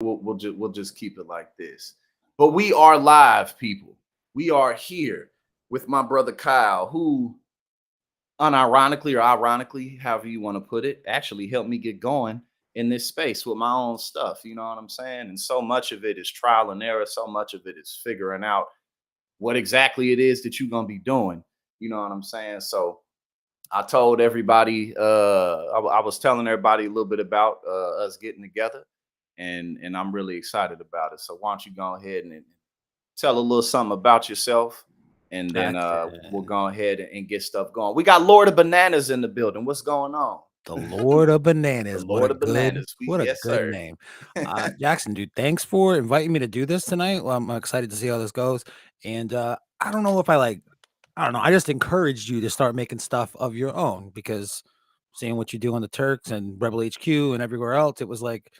we'll just keep it like this. But we are live, people. We are here with my brother Kyle, who unironically or ironically, however you want to put it, actually helped me get going in this space with my own stuff. You know what I'm saying? And so much of it is trial and error. So much of it is figuring out what exactly it is that you're gonna be doing. You know what I'm saying? So I told everybody, I was telling everybody a little bit about us getting together, and I'm really excited about it. So why don't you go ahead and tell a little something about yourself, and then we'll Jackson, go ahead and get stuff going. We got Lord of Bananas in the building. What's going on? the Lord of The Bananas. Lord of Bananas. What a Yes, good sir. name. Jackson, dude, thanks for inviting me to do this tonight. Well, I'm excited to see how this goes. And I don't know if I don't know. I just encouraged you to start making stuff of your own because seeing what you do on the Turks and Rebel HQ and everywhere else, it was like,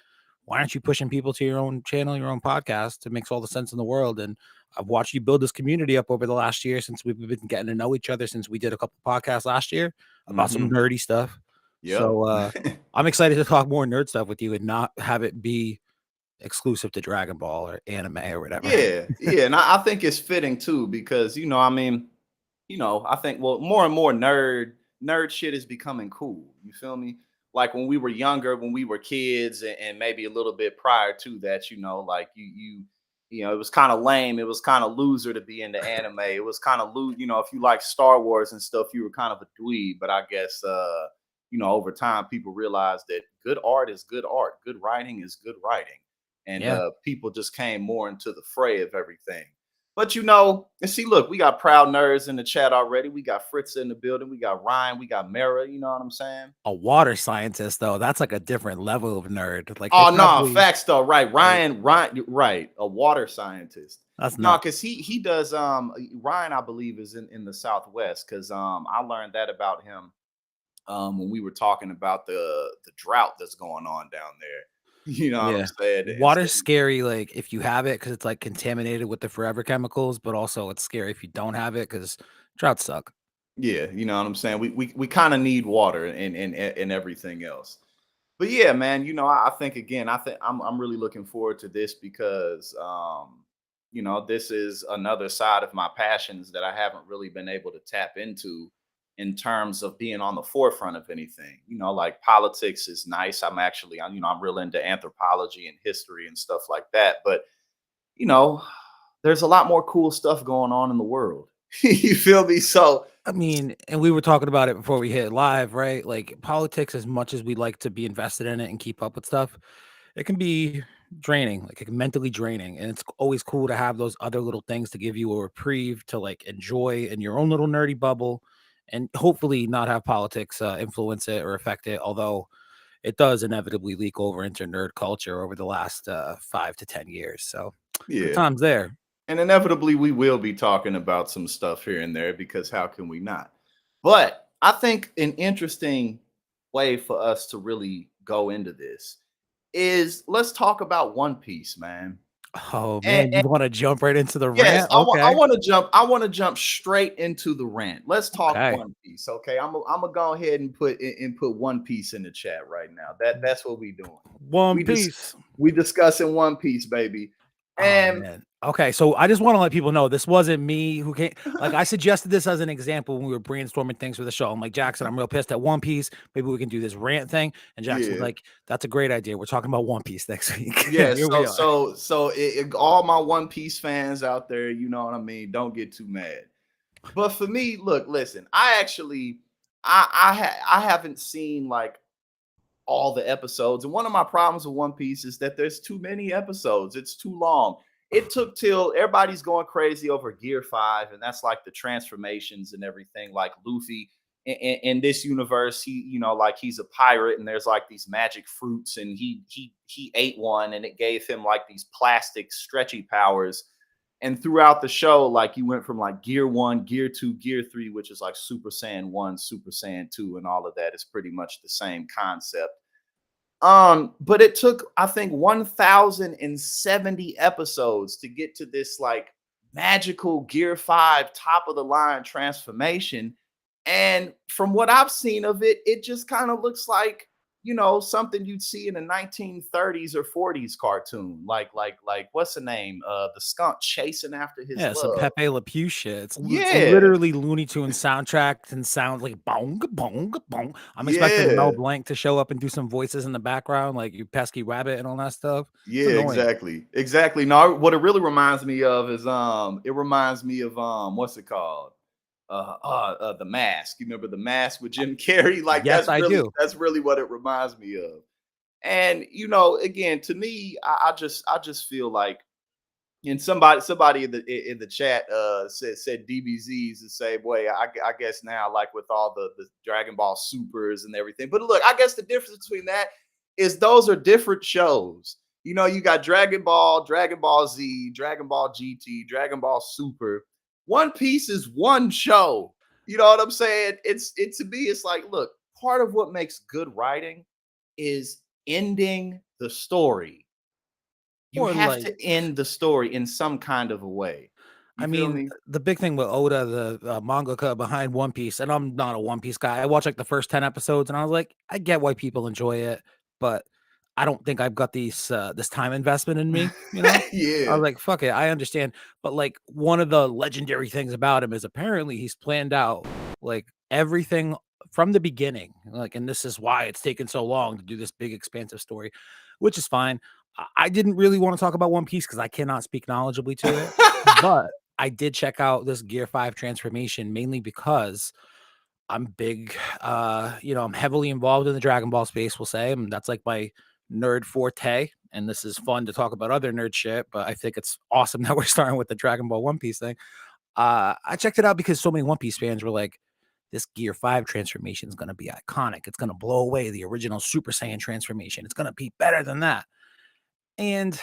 why aren't you pushing people to your own channel, your own podcast? It makes all the sense in the world. And I've watched you build this community up over the last year since we've been getting to know each other since we did a couple podcasts last year about some Hmm. nerdy stuff. Yep. So I'm excited to talk more nerd stuff with you and not have it be exclusive to Dragon Ball or anime or whatever. Yeah, yeah, and I think it's fitting too because I mean, I think well, more and more nerd shit is becoming cool. You feel me? Like when we were younger, when we were kids, and maybe a little bit prior to that, like it was kind of lame. It was kind of loser to be into anime. It was kind of lose. If you like Star Wars and stuff, you were kind of a dweeb. But I guess over time, people realized that good art is good art. Good writing is good writing, and Yeah. people just came more into the fray of everything. But and see, look, we got proud nerds in the chat already. We got Fritz in the building. We got Ryan. We got Mara. You know what I'm saying? A water scientist, though, that's like a different level of nerd. Like they Oh no, probably facts though. Right, like Ryan, right, a water scientist. that's No, nuts. because he does Ryan, I believe, is in the Southwest. Because I learned that about him when we were talking about the drought that's going on down there. You know what I'm Yeah. saying? And so Water's scary, like, if you have it because it's, like, contaminated with the forever chemicals, but also it's scary if you don't have it because droughts suck. yeah, you know what I'm saying. We kind of need water and everything else. But yeah, man, I think again, I think I'm really looking forward to this because this is another side of my passions that I haven't really been able to tap into in terms of being on the forefront of anything. Like politics is nice. I'm real into anthropology and history and stuff like that. But you know, there's a lot more cool stuff going on in the world. You feel me? So I mean, and we were talking about it before we hit live, right? Like, politics, as much as we like to be invested in it and keep up with stuff, it can be draining, like, mentally draining, and it's always cool to have those other little things to give you a reprieve to, like, enjoy in your own little nerdy bubble, and hopefully not have politics, influence it or affect it, although it does inevitably leak over into nerd culture over the last 5 to 10 years. So good yeah, times there. and inevitably we will be talking about some stuff here and there because how can we not? But I think an interesting way for us to really go into this is let's talk about One Piece, man. Oh And, man, you want to jump right into the yes, rant? I want I Okay. want to jump. I want to jump straight into the rant. Let's talk Okay. One Piece, okay? I'm gonna go ahead and put One Piece in the chat right now. That's what we doing. One We just Piece. we discussing One Piece, baby. Oh And man. Okay, so I just want to let people know this wasn't me who came. Like I suggested this as an example when we were brainstorming things for the show. I'm like, Jackson, I'm real pissed at One Piece. Maybe we can do this rant thing. And Jackson's yeah, like, that's a great idea. We're talking about One Piece next week. yeah. Here So we are. so so all my One Piece fans out there, you know what I mean. Don't get too mad. But for me, look, listen. I haven't seen like all the episodes. And one of my problems with One Piece is that there's too many episodes. It's too long. It took till everybody's going crazy over Gear 5, and that's like the transformations and everything. Like Luffy in this universe, like he's a pirate, and there's like these magic fruits, and he ate one, and it gave him like these plastic stretchy powers. And throughout the show, like you went from like Gear 1, Gear 2, Gear 3, which is like Super Saiyan 1, Super Saiyan 2, and all of that is pretty much the same concept. But it took, I think, 1070 episodes to get to this like magical Gear 5 top of the line transformation. And from what I've seen of it, it just kind of looks like, something you'd see in a 1930s or 40s cartoon, like what's the name? The skunk chasing after his Yeah, some love. Pepe Le Pew shit. It's Yeah, literally Looney Tunes soundtrack and sounds like bong bong bong. I'm expecting Mel yeah, Blanc to show up and do some voices in the background, like you pesky rabbit and all that stuff. It's yeah, annoying. exactly. No, what it really reminds me of is it reminds me of what's it called? The Mask. You remember The Mask with Jim Carrey? Like Yes, I do. that's really what it reminds me of. And again, to me, I just feel like, and somebody in the chat said DBZ is the same way. I guess now, like with all the Dragon Ball Supers and everything. But look, I guess the difference between that is those are different shows. You got Dragon Ball, Dragon Ball Z, Dragon Ball GT, Dragon Ball Super. One Piece is one show. You know what I'm saying? It to me, it's like, look, part of what makes good writing is ending the story. You Or have like to end the story in some kind of a way. I You feel mean, me? the big thing with Oda, the mangaka behind One Piece, and I'm not a One Piece guy. I watched like the first 10 episodes and I was like, I get why people enjoy it, but I don't think I've got this time investment in me, you know? I Yeah. was like, fuck it, I understand. But like one of the legendary things about him is apparently he's planned out like everything from the beginning. Like, and this is why it's taken so long to do this big expansive story, which is fine. I didn't really want to talk about One Piece because I cannot speak knowledgeably to it. But I did check out this Gear 5 transformation mainly because I'm big, I'm heavily involved in the Dragon Ball space, we'll say. And that's like my nerd forte. And this is fun to talk about other nerd shit, but I think it's awesome that we're starting with the Dragon Ball One Piece thing. I checked it out because so many One Piece fans were like, this Gear 5 transformation is going to be iconic. It's going to blow away the original Super Saiyan transformation. It's going to be better than that. And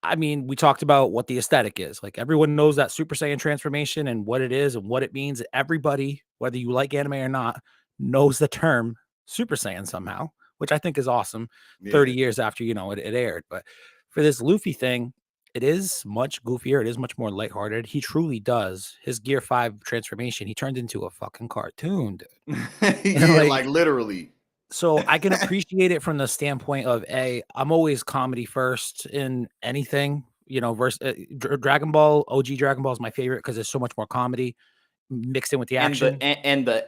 I mean, we talked about what the aesthetic is. Like everyone knows that Super Saiyan transformation and what it is and what it means. Everybody, whether you like anime or not, knows the term Super Saiyan somehow, which I think is awesome. 30 Yeah. years after, it aired. But for this Luffy thing, it is much goofier. It is much more lighthearted. He truly does. His Gear 5 transformation, he turned into a fucking cartoon, dude. And Yeah, like like literally. so I can appreciate it from the standpoint of I'm always comedy first in anything, versus Dragon Ball. OG Dragon Ball is my favorite because there's so much more comedy mixed in with the And action.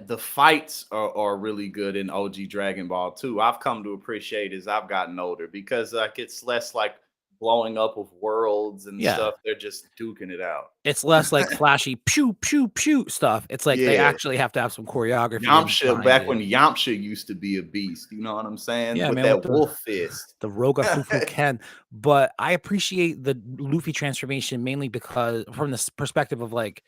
the fights are really good in OG Dragon Ball too. I've come to appreciate as I've gotten older because like it's less like blowing up of worlds and Yeah, stuff. They're just duking it out. it's less like flashy pew pew pew stuff. It's like they Yeah. actually have to have some choreography in Yamcha, behind back it. when Yamcha used to be a beast, you know what I'm saying? Yeah, With man, with that the wolf fist. the Roga Fufu Ken. But I appreciate the Luffy transformation mainly because from this perspective of like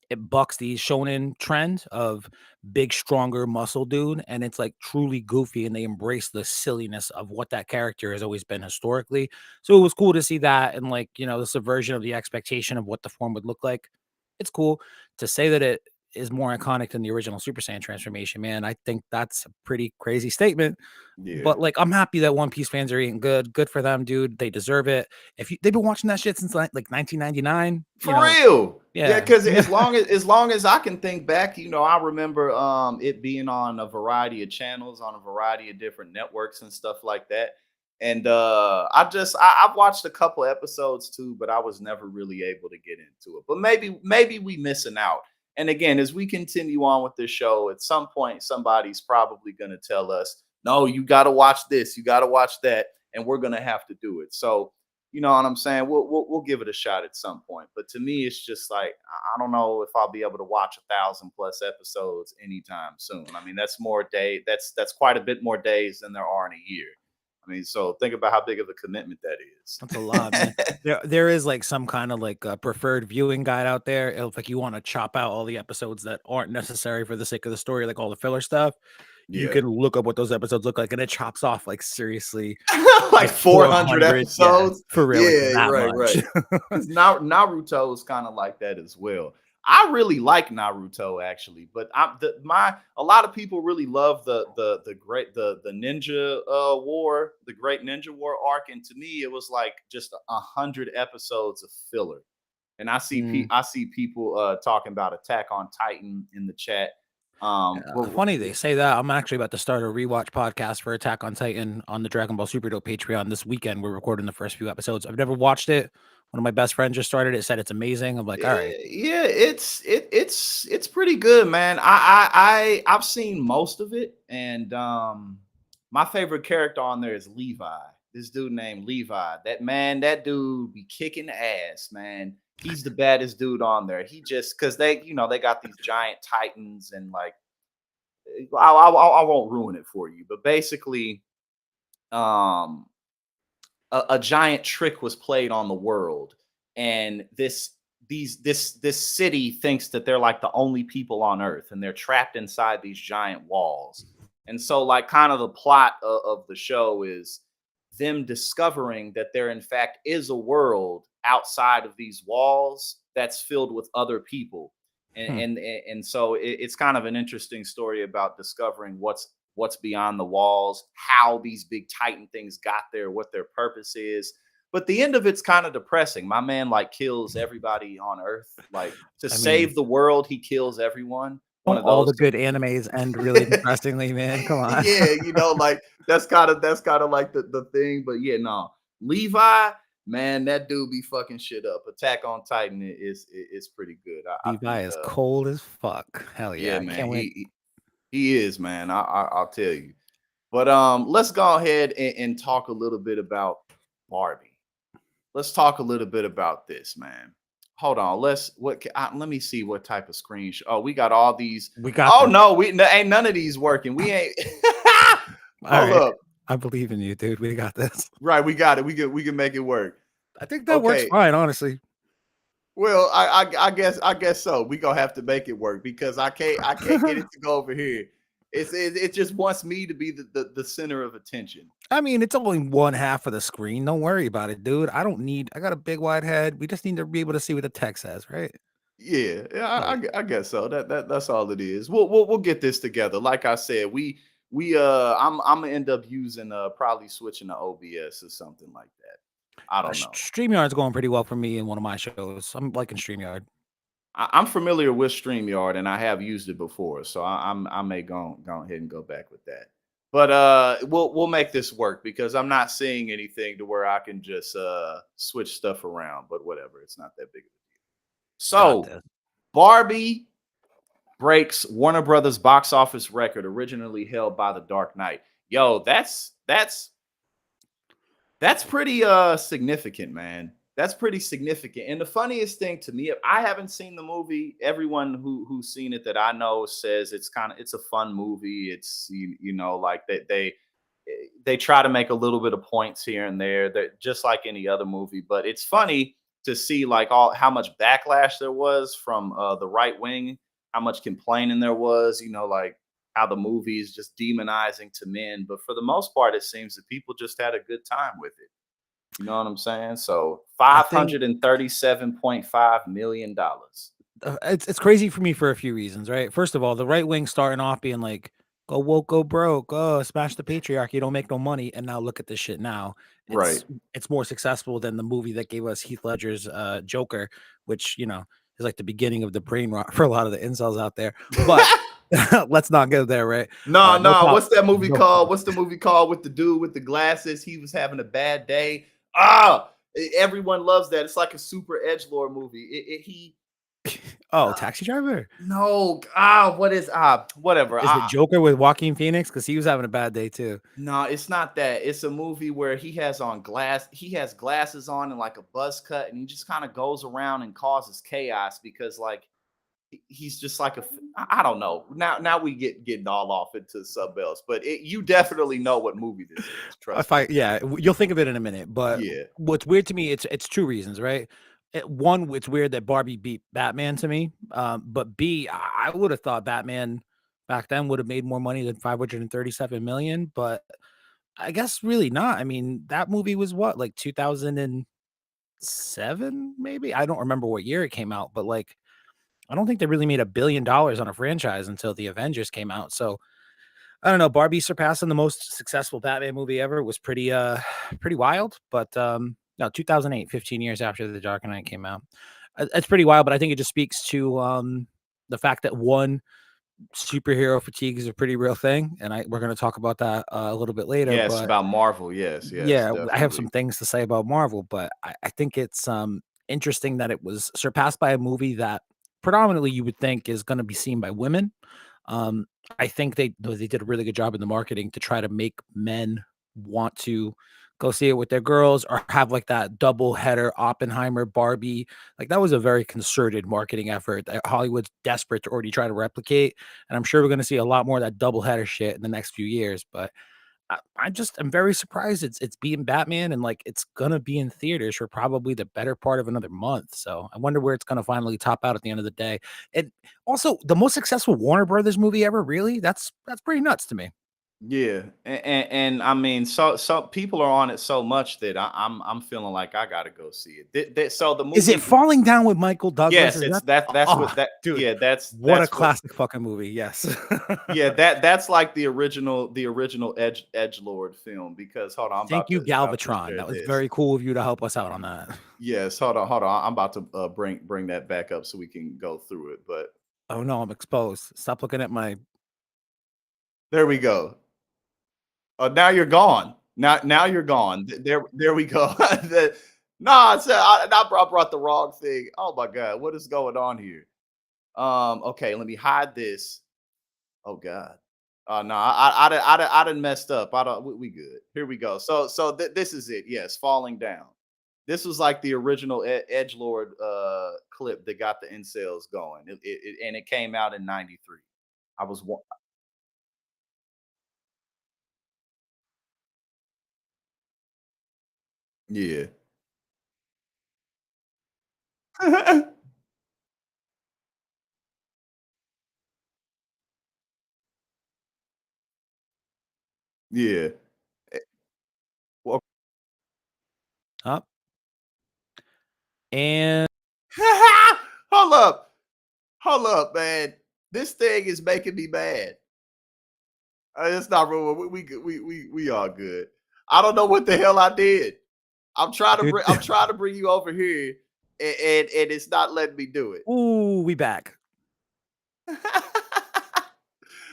it bucks the shonen trend of big, stronger muscle dude, and it's like truly goofy, and they embrace the silliness of what that character has always been historically. So it was cool to see that, and like the subversion of the expectation of what the form would look like. It's cool to say that it is more iconic than the original Super Saiyan transformation. Man, I think that's a pretty crazy statement. Yeah. But like, I'm happy that One Piece fans are eating good. Good for them, dude. They deserve it. They've been watching that shit since like 1999, For real. Yeah, yeah. because as long as I can think back, I remember it being on a variety of channels, on a variety of different networks and stuff like that. And I've watched a couple episodes too, but I was never really able to get into it. But maybe we missing out. And again, as we continue on with this show, at some point somebody's probably gonna tell us, no, you gotta watch this, you gotta watch that, and we're gonna have to do it. So you know what I'm saying? We'll give it a shot at some point. But to me, it's just like I don't know if I'll be able to watch 1,000+ episodes anytime soon. I mean, that's more day. That's quite a bit more days than there are in a year. I mean, so think about how big of a commitment that That's a lot, man. is. There is like some kind of like a preferred viewing guide out there. If like you want to chop out all the episodes that aren't necessary for the sake of the story, like all the filler stuff, you Yeah, can look up what those episodes look like, and it chops off like seriously like like 400 400. Yeah, episodes. for real, like Yeah, that right, much. right. Because Naruto is kind of like that as well. I really like Naruto actually, but a lot of people really love the ninja war, the Great Ninja War arc, and to me it was like just 100 episodes of filler. And Mm, I see people talking about Attack on Titan in the chat. Funny they say that. I'm actually about to start a rewatch podcast for Attack on Titan on the Dragon Ball Super Dope Patreon this weekend. We're recording the first few episodes. I've never watched it. One of my best friends just started it, said it's amazing. I'm like, all right. Yeah, it's pretty good, man. I've seen most of it, and my favorite character on there is Levi. This dude named Levi. That dude be kicking ass, man. He's the baddest dude on there. He just because they got these giant titans and like I won't ruin it for you, but basically, um, a giant trick was played on the world, and this city thinks that they're like the only people on Earth, and they're trapped inside these giant walls. And so, like, kind of the plot of the show is them discovering that there, in fact, is a world outside of these walls that's filled with other people. Hmm. And so it's kind of an interesting story about discovering what's beyond the walls, how these big Titan things got there, what their purpose is. But the end of it's kind of depressing. My man like kills everybody on Earth, like to save the world. He kills everyone. One of all those. the good animes end really depressingly, man. Come on. Yeah, like that's kind of like the thing. But yeah, no, Levi, man, that dude be fucking shit up. Attack on Titan is pretty good. Levi is cold as fuck. Hell yeah, man. Can't wait. He is, man. I'll tell you. But let's go ahead and talk a little bit about Barbie. Let's talk a little bit about this, man. Hold on. Let me see what type of screen. Oh, we got all these. We got. Oh no, ain't none of these working. We ain't. Hold up. I believe in you, dude. We got this. Right, we got it. We can make it work. I think that works fine, honestly. Well, I guess so. We gonna have to make it work because I can't get it to go over here. It just wants me to be the center of attention. I mean, it's only one half of the screen. Don't worry about it, dude. I got a big wide head. We just need to be able to see what the text says, right? Yeah, I guess so. That's all it is. We'll get this together. Like I said, I'm gonna end up using probably switching to OBS or something like that. I don't know. StreamYard's going pretty well for me in one of my shows. I'm liking StreamYard. I'm familiar with StreamYard and I have used it before, so I may go ahead and go back with that. But we'll make this work because I'm not seeing anything to where I can just switch stuff around. But whatever, it's not that big of a deal. So Barbie breaks Warner Brothers box office record originally held by The Dark Knight. Yo, that's pretty significant, man. That's pretty significant. And the funniest thing to me, I haven't seen the movie. Everyone who's seen it that I know says it's a fun movie. It's like they try to make a little bit of points here and there, that just like any other movie. But it's funny to see like how much backlash there was from the right wing, how much complaining there was, like how the movie is just demonizing to men. But for the most part, it seems that people just had a good time with it. You know what I'm saying? So $537.5 million. It's crazy for me for a few reasons, right? First of all, the right wing starting off being like, go woke, go broke, smash the patriarchy, don't make no money. And now look at this shit now. It's more successful than the movie that gave us Heath Ledger's Joker, which, is like the beginning of the brain rot for a lot of the incels out there. But let's not go there, right? No. What's that movie called? What's the movie called with the dude with the glasses? He was having a bad day. Everyone loves that. It's like a super edgelord movie. Taxi Driver? No. What is whatever. Is it Joker with Joaquin Phoenix? Because he was having a bad day too. No, it's not that. It's a movie where he has glasses on and like a buzz cut, and he just kind of goes around and causes chaos because like he's just like I don't know. Now we getting all off into something else, but you definitely know what movie this is. Trust me. You'll think of it in a minute. But what's weird to me, it's two reasons, right? One, it's weird that Barbie beat Batman to me. But B, I would have thought Batman back then would have made more money than 537 million, but I guess really not. I mean, that movie was what, like 2007, maybe? I don't remember what year it came out, but like I don't think they really made $1 billion on a franchise until the Avengers came out. So I don't know. Barbie surpassing the most successful Batman movie ever was pretty wild. But no, 2008, 15 years after The Dark Knight came out. It's pretty wild, but I think it just speaks to the fact that one, superhero fatigue is a pretty real thing, and we're going to talk about that a little bit later. Yes, But about Marvel. Yes, yes, yeah, I have some definitely. things to say about Marvel, but I think it's interesting that it was surpassed by a movie that predominantly you would think is going to be seen by women. Um, I think they did a really good job in the marketing to try to make men want to go see it with their girls or have like that double header Oppenheimer Barbie. Like that was a very concerted marketing effort that Hollywood's desperate to already try to replicate. And I'm sure we're going to see a lot more of that double header shit in the next few years. But I'm very surprised it's being Batman and like it's gonna be in theaters for probably the better part of another month. So I wonder where it's gonna finally top out at the end of the day. And also the most successful Warner Brothers movie ever, really? That's pretty nuts to me. Yeah, and I mean, so people are on it so much that I'm feeling like I gotta go see it. So the Is it movie, Falling Down with Michael Douglas? yes, Is it's that that's oh what that dude, yeah what a that's what classic fucking movie. Yes. yeah that's like the original Edge Lord film because hold on, I'm Thank about you, to about to Galvatron. share That was this. very cool of you to help us out on that. Yes, hold on, I'm about to bring that back up so we can go through it. But Oh no, I'm exposed. Stop looking at my there we go. Now you're gone. Now you're gone. There we go. Nah, I brought the wrong thing. Oh my god, what is going on here? Okay, let me hide this. Oh god. No, I done messed up. I don't. We good. Here we go. This is it. Yes, falling down. This was like the original Edge Lord clip that got the incels going. And it came out in '93. I was yeah. Yeah. Eh, Well, up. And hold up. Hold up, man. This thing is making me mad. It's not real. We all good. I don't know what the hell I did. dude, I'm trying to bring you over here, and it's not letting me do it. ooh, we back.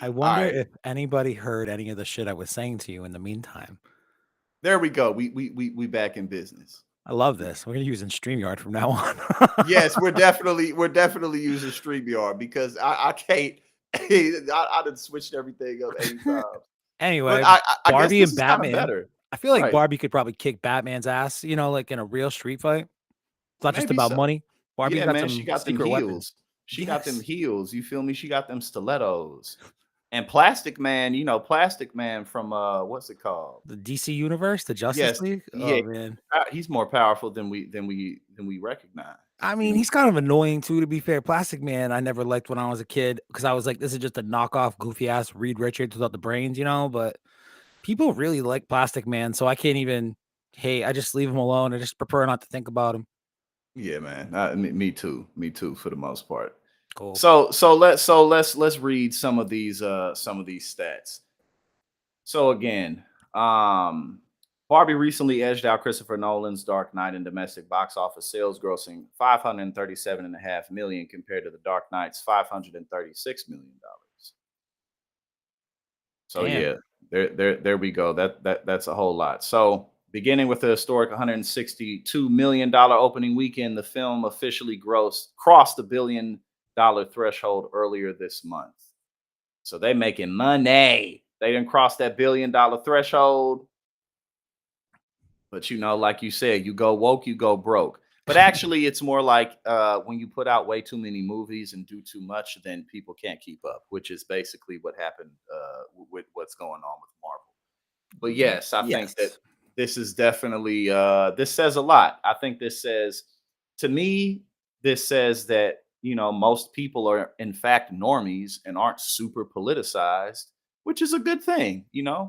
I All wonder right, if anybody heard any of the shit I was saying to you in the meantime. there we go. We back in business. I love this. We're gonna use in StreamYard from now on. Yes, we're definitely using StreamYard because I can't. I done switched everything up 8 times, but Anyway, I guess Barbie this and is kind of Batman. better, I feel like right? Barbie could probably kick Batman's ass, like in a real street fight. It's not just Maybe about so. money. Barbie's Yeah, got man, she some got them secret weapons. heels. She got them Yes. heels. You feel me? She got them stilettos. And Plastic Man, Plastic Man from what's it called? The DC universe, the Justice Yes, League. yeah, Oh man. he's more powerful than we recognize. I You mean, know? he's kind of annoying too, to be fair. Plastic Man, I never liked when I was a kid because I was like, this is just a knockoff, goofy ass Reed Richards without the brains. But people really like Plastic Man, so I can't even hey, I just leave him alone. I just prefer not to think about him. Yeah, man. Me too, for the most part. Cool. So let's read some of these stats. So again, Barbie recently edged out Christopher Nolan's Dark Knight in domestic box office sales, grossing 537.5 million compared to the Dark Knight's 536 million dollars. So Damn. yeah, there we go. That's a whole lot. So beginning with a historic 162 million dollar opening weekend, the film officially crossed the $1 billion threshold earlier this month. So they making money. They didn't cross that $1 billion threshold. But like you said, you go woke, you go broke. But actually, it's more like when you put out way too many movies and do too much, then people can't keep up, which is basically what happened with what's going on with Marvel. But yes, I think that Yes. this is definitely this says a lot. I think this says to me, this says that most people are in fact normies and aren't super politicized, which is a good thing.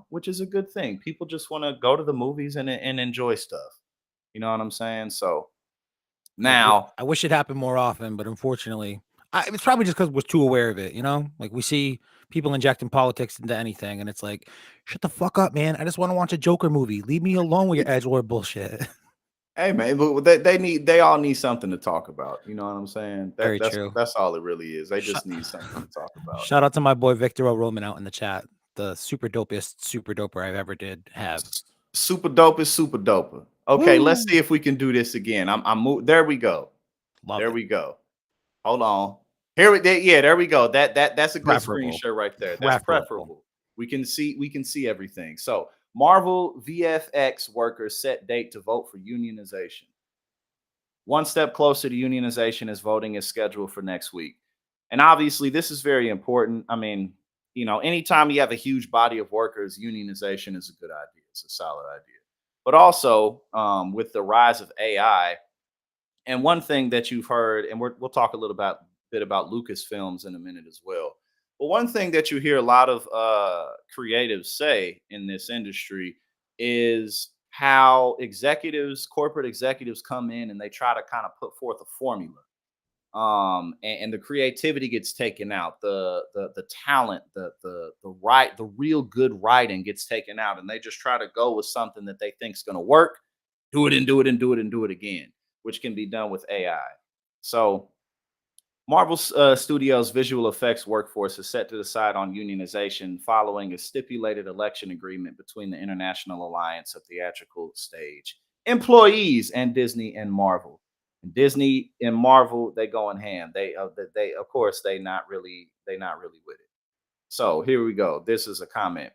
Which is a good thing. People just want to go to the movies and enjoy stuff. You know what I'm saying? So now, I wish it happened more often, but unfortunately, it's probably just because we're too aware of it. Like we see people injecting politics into anything, and it's like, shut the fuck up, man. I just want to watch a Joker movie. Leave me alone with your edgelord bullshit. Hey man, but they all need something to talk about. You know what I'm saying? Very That's true. that's all it really is. They Shout, just need something to talk about. shout out to my boy Victor O. Roman out in the chat. The super dopest super doper I've ever did have. Super dope is super doper. Okay, let's see Woo! if we can do this again. There we go. Love There it. we go. Hold on. Here we yeah, there we go. That's a good screen Preferable. share right there. That's Preferable. preferable. We can see everything. So Marvel VFX workers set date to vote for unionization. One step closer to unionization as voting is scheduled for next week. And obviously, this is very important. I mean, anytime you have a huge body of workers, unionization is a good idea. It's a solid idea. But also, with the rise of AI, and one thing that you've heard, and we'll talk a little bit about Lucasfilms in a minute as well. But one thing that you hear a lot of creatives say in this industry is how corporate executives come in and they try to kind of put forth a formula, and the creativity gets taken out, the talent, the real good writing gets taken out, and they just try to go with something that they think is going to work, do it and do it and do it and do it again, which can be done with AI. So Marvel Studios' visual effects workforce is set to decide on unionization following a stipulated election agreement between the International Alliance of Theatrical Stage employees and Disney and Marvel. And Disney and Marvel, they go in hand. They of course they not really with it. So here we go. This is a comment.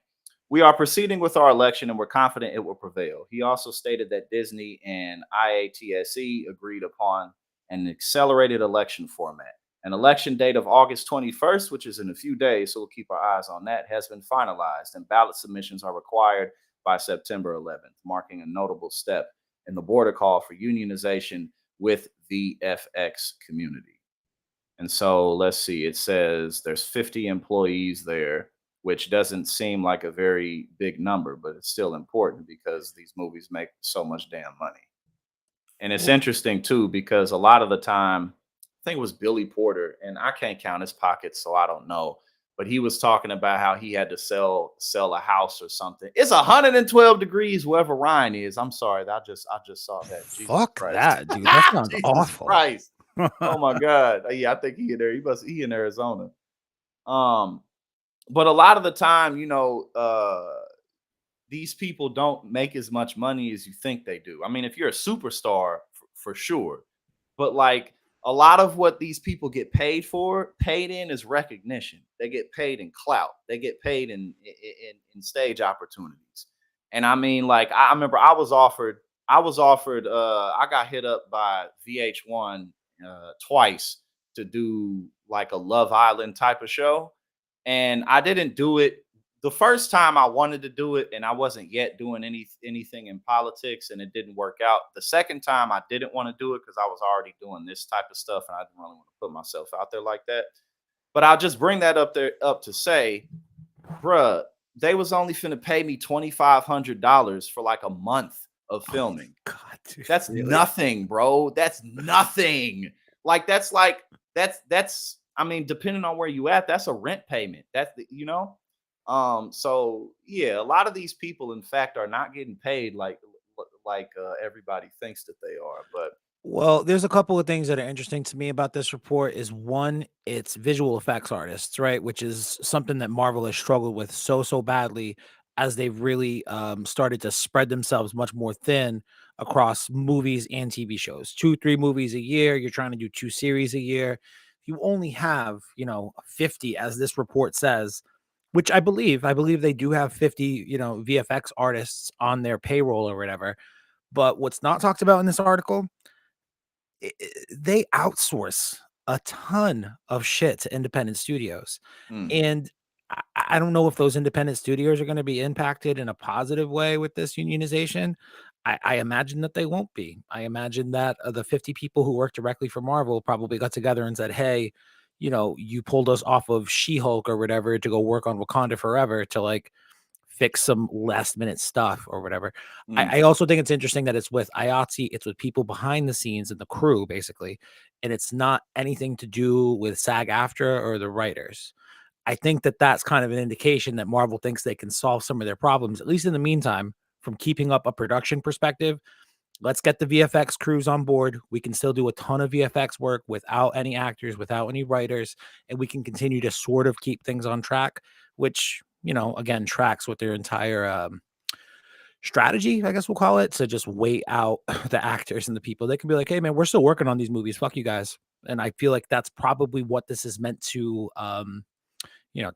We are proceeding with our election and we're confident it will prevail. He also stated that Disney and IATSE agreed upon an accelerated election format. An election date of August 21st, which is in a few days, so we'll keep our eyes on that, has been finalized, and ballot submissions are required by September 11th, marking a notable step in the border call for unionization with the FX community. And so let's see, it says there's 50 employees there, which doesn't seem like a very big number, but it's still important because these movies make so much damn money. And it's interesting too, because a lot of the time, I think it was Billy Porter, and I can't count his pockets, so I don't know. But he was talking about how he had to sell a house or something. It's 112 degrees wherever Ryan is. I'm sorry, I just saw that. Jesus Fuck Christ. that, dude. That sounds Jesus awful. Christ. Oh my God. Yeah, I think he in there. He in Arizona. Um, but a lot of the time, these people don't make as much money as you think they do. I mean, if you're a superstar, for sure, but like a lot of what these people get paid in is recognition. They get paid in clout. They get paid in stage opportunities. And I mean, like I remember I got hit up by VH1 twice to do like a Love Island type of show, and I didn't do it the first time. I wanted to do it and I wasn't yet doing anything in politics, and it didn't work out. The second time I didn't want to do it because I was already doing this type of stuff and I didn't really want to put myself out there like that. But I'll just bring that up to say, bruh, they was only finna pay me $2,500 for like a month of filming. God, dude, That's really? nothing, bro. That's nothing. That's I mean, depending on where you at, that's a rent payment. So yeah, a lot of these people, in fact, are not getting paid like everybody thinks that they are. But Well, there's a couple of things that are interesting to me about this report. Is one, it's visual effects artists, right? Which is something that Marvel has struggled with so badly as they've really started to spread themselves much more thin across movies and TV shows. 2, 3 movies a year. You're trying to do 2 series a year. You only have, 50, as this report says, which I believe they do have 50, VFX artists on their payroll or whatever. But what's not talked about in this article, they outsource a ton of shit to independent studios. mm, And I don't know if those independent studios are going to be impacted in a positive way with this unionization. I imagine that they won't be. I imagine that the 50 people who work directly for Marvel probably got together and said, hey, you pulled us off of She-Hulk or whatever to go work on Wakanda Forever to like fix some last minute stuff or whatever. mm. I also think it's interesting that it's with IATSE, it's with people behind the scenes and the crew, basically, and it's not anything to do with SAG-AFTRA or the writers. I think that that's kind of an indication that Marvel thinks they can solve some of their problems, at least in the meantime, from keeping up a production perspective, let's get the VFX crews on board. We can still do a ton of VFX work without any actors, without any writers, and we can continue to sort of keep things on track, which, again, tracks with their entire strategy, I guess we'll call it, to just wait out the actors and the people. They can be like, hey, man, we're still working on these movies. Fuck you guys. And I feel like that's probably what this is meant to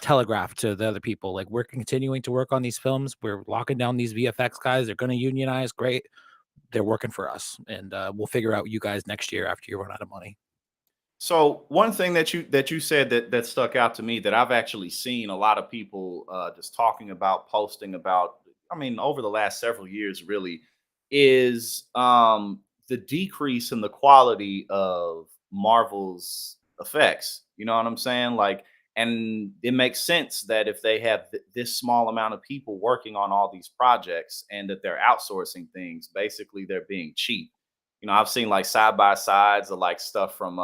telegraph to the other people. Like, we're continuing to work on these films. We're locking down these VFX guys. They're going to unionize. Great. They're working for us. And we'll figure out you guys next year after you run out of money. So one thing that you said that stuck out to me that I've actually seen a lot of people just talking about, posting about. I mean, over the last several years, really, is the decrease in the quality of Marvel's effects. You know what I'm saying? Like, and it makes sense that if they have this small amount of people working on all these projects and that they're outsourcing things, basically they're being cheap. I've seen like side by sides of like stuff from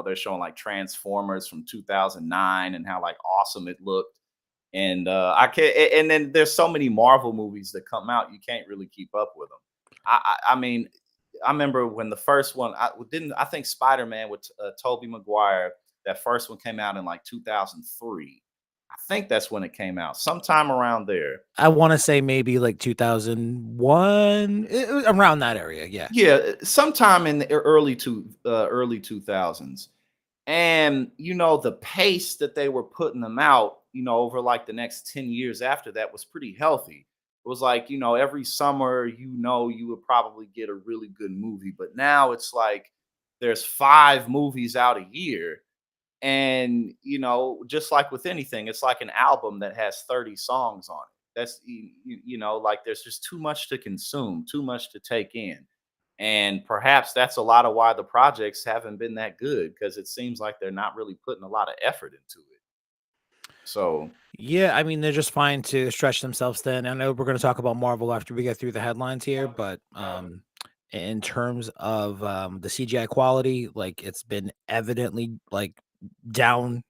they're showing like Transformers from 2009 and how like awesome it looked. And I can't and then there's so many Marvel movies that come out, you can't really keep up with them. I mean, I remember when the first one I think Spider-Man with Tobey Maguire, that first one came out in like 2003. I think that's when it came out, sometime around there. I want to say maybe like 2001, around that area. Yeah. Yeah, sometime in the early 2000s. And the pace that they were putting them out, over like the next 10 years after that was pretty healthy. It was like, every summer, you would probably get a really good movie, but now it's like there's 5 movies out a year. And just like with anything, it's like an album that has 30 songs on it. That's like there's just too much to consume, too much to take in. And perhaps that's a lot of why the projects haven't been that good, because it seems like they're not really putting a lot of effort into it. So Yeah, I mean, they're just fine to stretch themselves thin. I know we're going to talk about Marvel after we get through the headlines here, but in terms of the CGI quality, like, it's been evidently like down.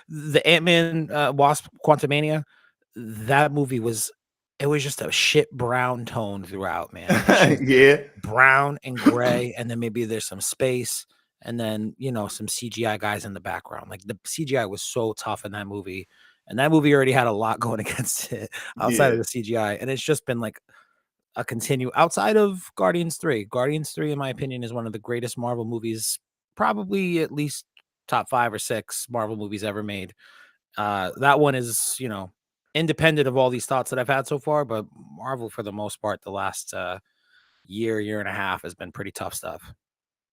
The Ant-Man Wasp Quantumania, that movie was, it was just a shit brown tone throughout, man. It's just yeah, brown and gray, and then maybe there's some space, and then some CGI guys in the background. Like, the CGI was so tough in that movie, and that movie already had a lot going against it outside of yeah, the CGI, and it's just been like a continue outside of Guardians 3. Guardians 3, in my opinion, is one of the greatest Marvel movies, probably at least top 5 or 6 Marvel movies ever made. That one is, independent of all these thoughts that I've had so far, but Marvel, for the most part, the last year and a half has been pretty tough stuff.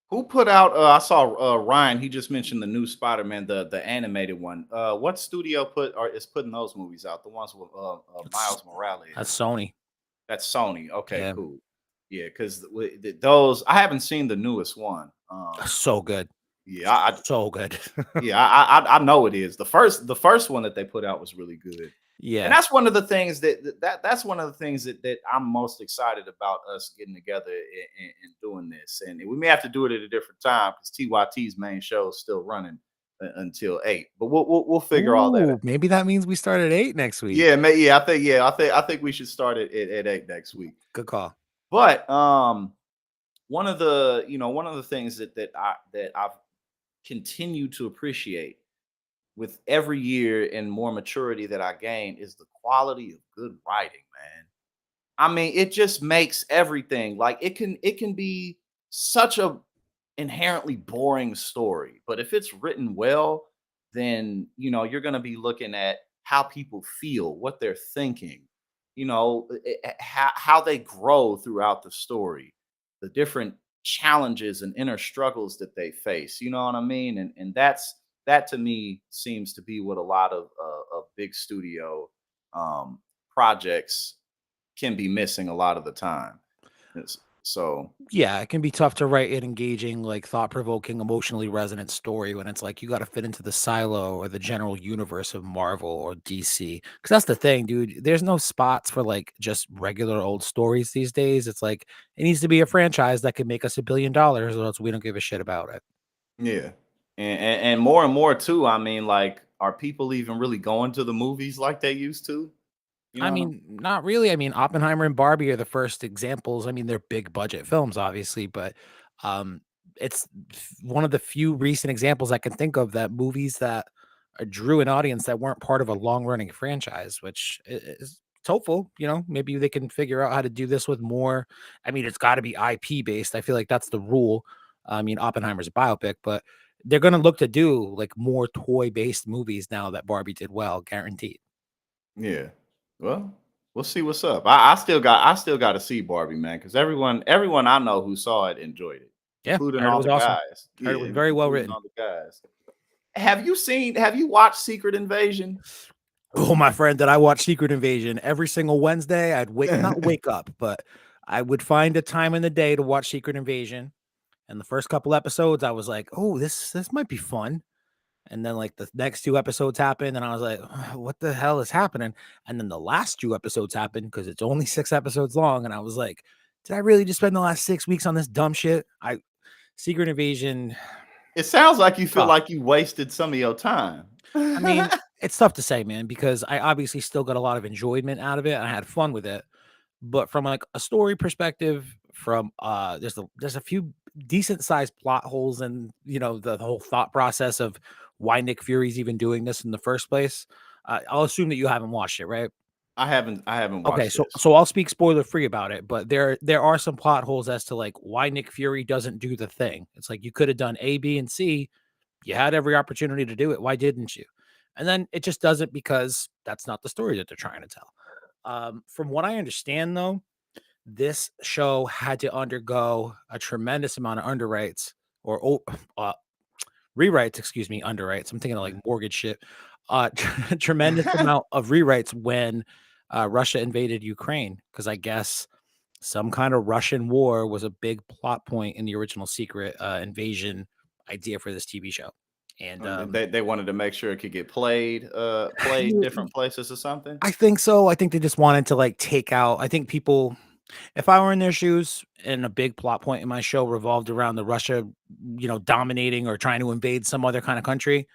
who put out? I saw Ryan. He just mentioned the new Spider-Man, the animated one. What studio is putting those movies out? The ones with It's Miles Morales. That's Sony. That's Sony. Okay, Yeah, cool. Yeah, because those I haven't seen the newest one. so good, Yeah, I so good. yeah, I know it is. The first one that they put out was really good. And Yeah, that's one of the things that's one of the things that I'm most excited about us getting together and doing this. And we may have to do it at a different time because TYT's main show is still running until 8. But we'll figure all that out. ooh, maybe that means we start at 8 next week. I think we should start it at 8 next week. Good call. But one of the things that I've continued to appreciate with every year and more maturity that I gain is the quality of good writing, man. I mean, it just makes everything like it can be such a inherently boring story, but if it's written well, then you're going to be looking at how people feel, what they're thinking, how they grow throughout the story, the different challenges and inner struggles that they face. You know what I mean? And that to me seems to be what a lot of big studio um, projects can be missing a lot of the time. So Yeah, it can be tough to write an engaging, like, thought-provoking, emotionally resonant story when it's like you gotta fit into the silo or the general universe of Marvel or DC. Because that's the thing, dude. There's no spots for, like, just regular old stories these days. It's like, it needs to be a franchise that can make us $1 billion, or else we don't give a shit about it. yeah, and more too. I mean, like, are people even really going to the movies like they used to? You I know? mean, not really. I mean, Oppenheimer and Barbie are the first examples. I mean, they're big budget films, obviously, but um, it's one of the few recent examples I can think of that movies that drew an audience that weren't part of a long running franchise, which is it's hopeful. You know, maybe they can figure out how to do this with more. I mean, it's got to be IP based. I feel like that's the rule. I mean, Oppenheimer's a biopic, but they're going to look to do like more toy based movies now that Barbie did well, guaranteed. Yeah. Well, we'll see what's up. I still got to see Barbie, man, because everyone I know who saw it enjoyed it, Yeah, I including heard it all was the awesome. guys. Heard it Yeah, was very well including written. all the guys. Have you watched Secret Invasion? Oh, my friend, did I watch Secret Invasion every single Wednesday? I'd not wake up, but I would find a time in the day to watch Secret Invasion. And the first couple episodes, I was like, "Oh, this might be fun." And then like the next two episodes happened, and I was like, "What the hell is happening?" And then the last two episodes happened because it's only 6 episodes long, and I was like, "Did I really just spend the last 6 weeks on this dumb shit?" I Secret Invasion, It sounds like you feel tough. like you wasted some of your time. I mean, it's tough to say, man, because I obviously still got a lot of enjoyment out of it, and I had fun with it. But from like a story perspective, from there's a few decent sized plot holes and the whole thought process of why Nick Fury's even doing this in the first place. I'll assume that you haven't watched it, right? I haven't Okay, watched so this. I'll speak spoiler free about it, but there are some plot holes as to like why Nick Fury doesn't do the thing. It's like you could have done A, B, and C. You had every opportunity to do it. Why didn't you? And then it just doesn't because that's not the story that they're trying to tell. From what I understand, though, this show had to undergo a tremendous amount of underwrites or uh, rewrites, excuse me, underwrites. I'm thinking of like mortgage shit. Tremendous amount of rewrites when Russia invaded Ukraine because I guess some kind of Russian war was a big plot point in the original Secret Invasion idea for this TV show. And They wanted to make sure it could get played different places or something. I think so. I think they just wanted to like take out. I think people, if I were in their shoes and a big plot point in my show revolved around the Russia, dominating or trying to invade some other kind of country,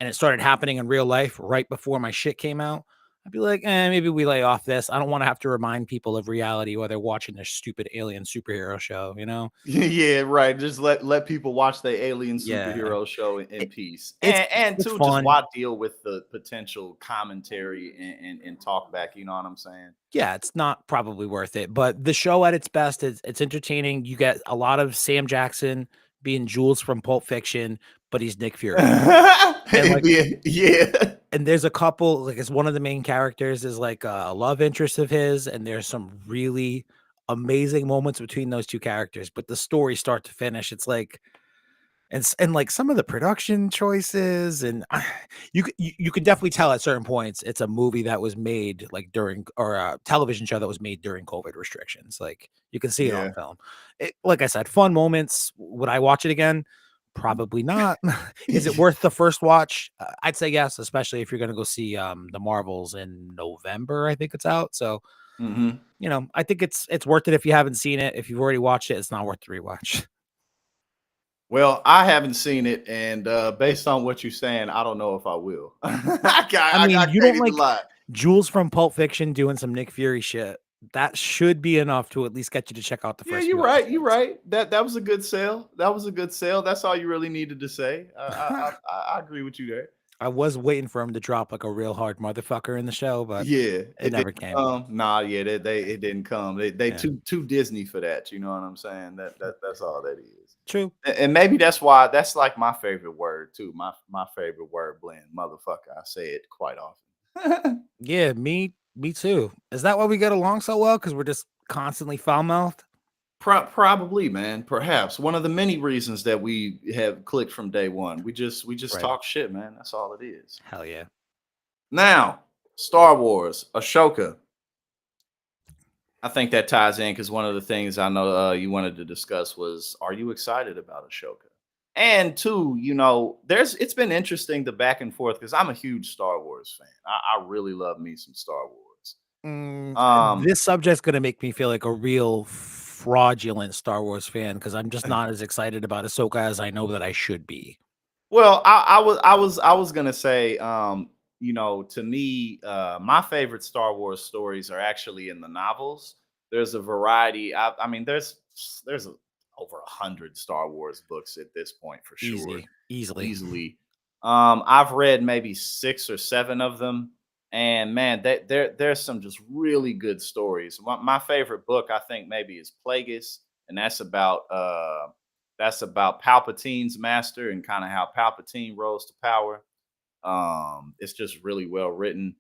and it started happening in real life right before my shit came out, I'd be like, maybe we lay off this. I don't want to have to remind people of reality while they're watching their stupid alien superhero show, you know? Yeah, right. Just let people watch the alien Yeah. superhero show in It, peace, it's and it's two, just fun. why deal with the potential commentary and talk back. You know what I'm saying? Yeah, it's not probably worth it, but the show at its best is it's entertaining. You get a lot of Sam Jackson being Jules from Pulp Fiction, but he's Nick Fury. And like Yeah, yeah. and there's a couple like it's one of the main characters is like a love interest of his, and there's some really amazing moments between those two characters, but the story start to finish, it's like and like some of the production choices and you can definitely tell at certain points it's a movie that was made like during or a television show that was made during COVID restrictions. Like you can see it on Yeah. film. Like I said, fun moments. Would I watch it again? Probably not. Is it worth the first watch? I'd say yes, especially if you're going to go see the Marvels in November. I think it's out. So Hmm. I think it's worth it if you haven't seen it. If you've already watched it, it's not worth the rewatch. Well, I haven't seen it, and based on what you're saying, I don't know if I will. I I mean, you can't don't even like lie. Jules from Pulp Fiction doing some Nick Fury shit. That should be enough to at least get you to check out the Yeah, first you're few right. You're episodes. right. That was a good sell. That was a good sell. That's all you really needed to say. I agree with you there. I was waiting for him to drop like a real hard motherfucker in the show, but Yeah, it it didn't never came. come. Nah, yeah, they it didn't come. They Yeah, too Disney for that. You know what I'm saying? That's all that is. true. And maybe that's why that's like my favorite word too. My favorite word blend, motherfucker. I say it quite often. Yeah, me too. Is that why we get along so well? Because we're just constantly foul mouthed. Probably, man. Perhaps one of the many reasons that we have clicked from day one. We just Right. talk shit, man. That's all it is. Hell yeah. Now, Star Wars, Ashoka. I think that ties in because one of the things I know you wanted to discuss was, are you excited about Ashoka? And two, it's been interesting the back and forth because I'm a huge Star Wars fan. I really love me some Star Wars. Um, This subject's gonna make me feel like a real fraudulent Star Wars fan because I'm just not as excited about Ahsoka as I know that I should be. well, I was gonna say, to me, my favorite Star Wars stories are actually in the novels. There's a variety. I mean, over 100 Star Wars books at this point for sure, Easily. easily. I've read maybe 6 or 7 of them, and man, there's some just really good stories. My favorite book, I think, maybe is Plagueis, and that's about Palpatine's master and kind of how Palpatine rose to power. It's just really well written.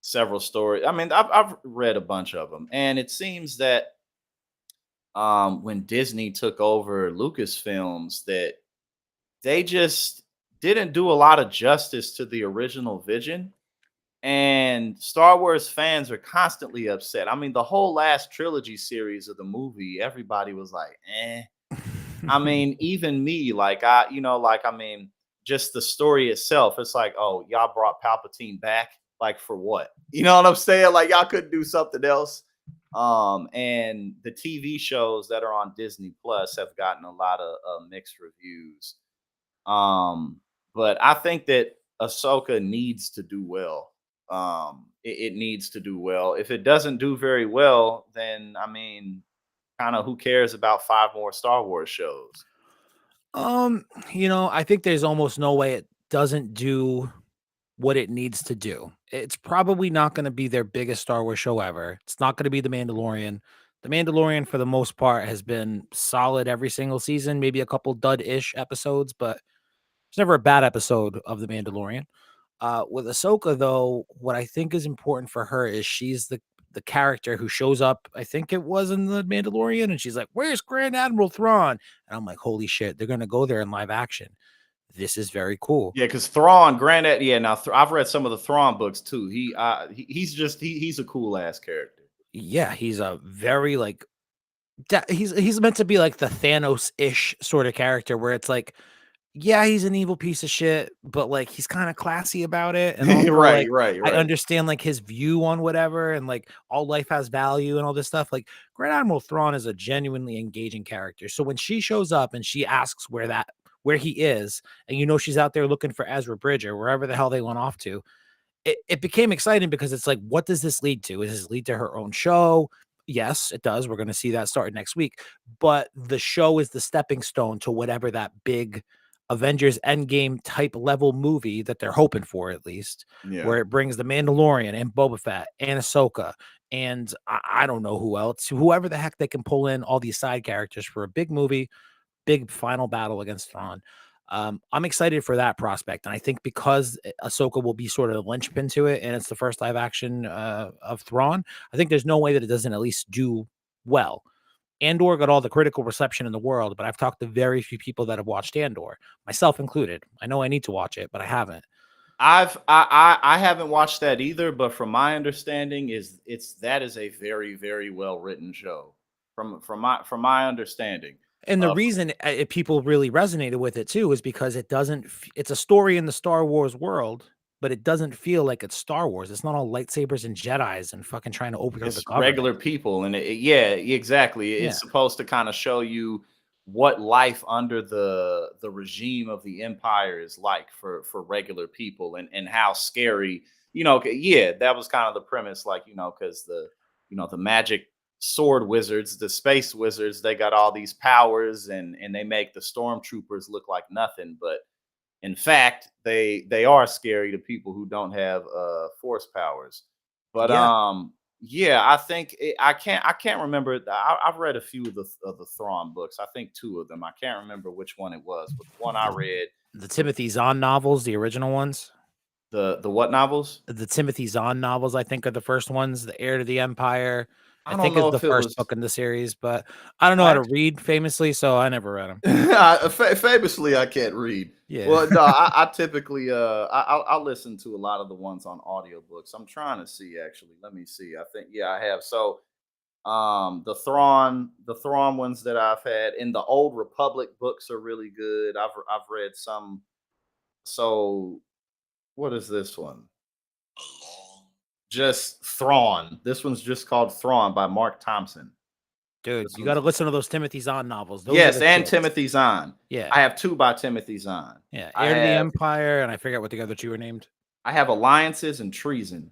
Several stories. I mean, I've read a bunch of them, and it seems that when Disney took over Lucasfilms, that they just didn't do a lot of justice to the original vision. And Star Wars fans are constantly upset. I mean, the whole last trilogy series of the movie, everybody was like, eh. I mean, even me, like I mean, just the story itself, it's like, oh, y'all brought Palpatine back, like for what? You know what I'm saying? Like y'all couldn't do something else. And the TV shows that are on Disney Plus have gotten a lot of mixed reviews. But I think that Ahsoka needs to do well. It needs to do well. If it doesn't do very well, then I mean, kind of who cares about 5 more Star Wars shows? I think there's almost no way it doesn't do what it needs to do. It's probably not going to be their biggest Star Wars show ever. It's not going to be The Mandalorian. The Mandalorian, for the most part, has been solid every single season, maybe a couple dud-ish episodes, but it's never a bad episode of The Mandalorian. With Ahsoka, though, what I think is important for her is she's the character who shows up. I think it was in The Mandalorian, and she's like, "Where's Grand Admiral Thrawn?" And I'm like, "Holy shit, they're gonna go there in live action. This is very cool." Yeah, because Thrawn, granted, yeah. Now I've read some of the Thrawn books too. He's a cool ass character. Yeah, he's a very like he's meant to be like the Thanos-ish sort of character where it's like, yeah, he's an evil piece of shit, but like he's kind of classy about it. And also Right, like right, I right. understand like his view on whatever and like all life has value and all this stuff. Like Grand Admiral Thrawn is a genuinely engaging character. So when she shows up and she asks where he is, and she's out there looking for Ezra Bridger, wherever the hell they went off to, it became exciting because it's like, what does this lead to? Does this lead to her own show? Yes, it does. We're going to see that start next week. But the show is the stepping stone to whatever that big Avengers Endgame type level movie that they're hoping for, at least, Yeah. where it brings the Mandalorian and Boba Fett and Ahsoka and I don't know who else, whoever the heck they can pull in all these side characters for a big movie, big final battle against Thrawn. I'm excited for that prospect, and I think because Ahsoka will be sort of the linchpin to it, and it's the first live action of Thrawn, I think there's no way that it doesn't at least do well. Andor got all the critical reception in the world, but I've talked to very few people that have watched Andor, myself included. I know I need to watch it, but I haven't. I haven't watched that either, but from my understanding, that is a very, very well written show. From my understanding. And the reason people really resonated with it too is because it's a story in the Star Wars world, but it doesn't feel like it's Star Wars. It's not all lightsabers and Jedis and fucking trying to overthrow the It's government. regular people, and yeah, exactly. Yeah. It's supposed to kind of show you what life under the regime of the empire is like for regular people, and how scary. Yeah, that was kind of the premise, like because the magic sword wizards, the space wizards, they got all these powers, and they make the stormtroopers look like nothing, but in fact, they are scary to people who don't have force powers. But Yeah. yeah, I think I can't remember. I've read a few of the Thrawn books. I think 2 of them. I can't remember which one it was, but the one I read, The Timothy Zahn novels, the original ones. the what novels? The Timothy Zahn novels, I think, are the first ones. The Heir to the Empire, I I don't think, is know the if it first was. book in the series, but I don't know I how to read famously, so I never read them. Famously, I can't read. Yeah. Well, no, I typically I listen to a lot of the ones on audiobooks. I'm trying to see, actually. Let me see. I think, yeah, I have. So the Thrawn ones that I've had, and the Old Republic books are really good. I've read some. So what is this one? Just Thrawn. This one's just called Thrawn by Mark Thompson. Dude, This you one's gotta listen to those Timothy Zahn novels. Those are Yes, the and shits. Timothy Zahn. Yeah. I have 2 by Timothy Zahn. Yeah. I Heir to the have Empire, and I forget what the other 2 were named. I have alliances and treason.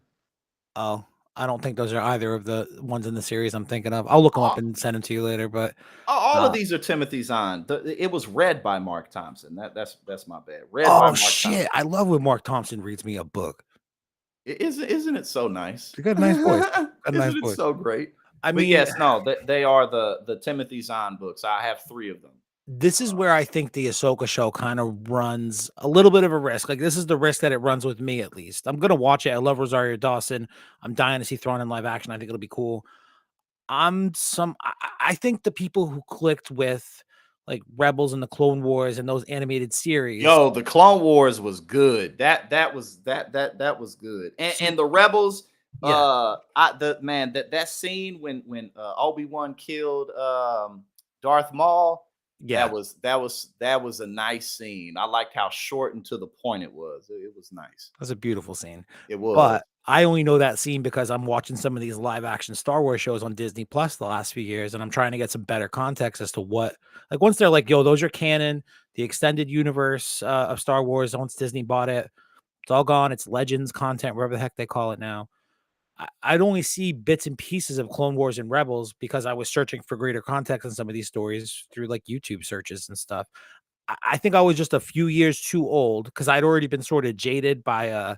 Oh, I don't think those are either of the ones in the series I'm thinking of. I'll look them up All, and send them to you later. But all of uh, these are Timothy Zahn. It was read by Mark Thompson. That's my bad. Read by oh Mark shit, Thompson. I love when Mark Thompson reads me a book. Isn't it so nice? He's got a nice voice. Got a nice Isn't it voice. so great? I But mean, yes, no, they are the Timothy Zahn books. I have 3 of them. this is where I think the Ahsoka show kind of runs a little bit of a risk. Like this is the risk that it runs with me, at least. I'm gonna watch it. I love Rosario Dawson. I'm dying to see Thrawn in live action. I think it'll be cool. I think the people who clicked with like Rebels and the Clone Wars and those animated series. Yo, the Clone Wars was good. That was good. See, And the Rebels, yeah, that scene when Obi-Wan killed Darth Maul, yeah, that was a nice scene. I liked how short and to the point it was. It was nice. that's a beautiful scene. It was. But I only know that scene because I'm watching some of these live action Star Wars shows on Disney Plus the last few years, and I'm trying to get some better context as to what, like, once they're like, yo, those are canon, the extended universe of Star Wars, once Disney bought it, it's all gone. It's Legends content, wherever the heck they call it now. I'd only see bits and pieces of Clone Wars and Rebels because I was searching for greater context in some of these stories through like YouTube searches and stuff. I think I was just a few years too old because I'd already been sort of jaded by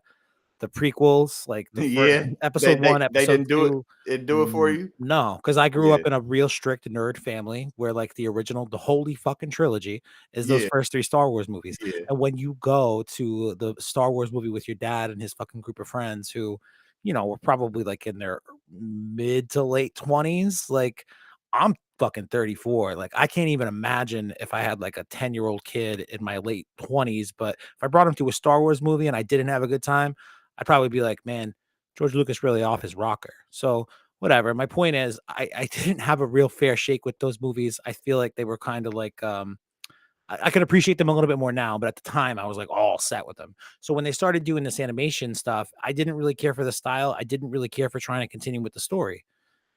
the prequels, like the first Yeah. They episode they one, they episode didn't do it. two. It do it for you? No, because I grew Yeah. up in a real strict nerd family where like the original, the holy fucking trilogy is those Yeah. first three Star Wars movies. Yeah. And when you go to the Star Wars movie with your dad and his fucking group of friends who, were probably like in their mid to late 20s, like I'm fucking 34. Like I can't even imagine if I had like a 10-year-old kid in my late 20s, but if I brought him to a Star Wars movie and I didn't have a good time, I'd probably be like, man, George Lucas really off his rocker. So whatever. My point is, I didn't have a real fair shake with those movies. I feel like they were kind of like I can appreciate them a little bit more now, but at the time I was like all set with them. So when they started doing this animation stuff, I didn't really care for the style. I didn't really care for trying to continue with the story.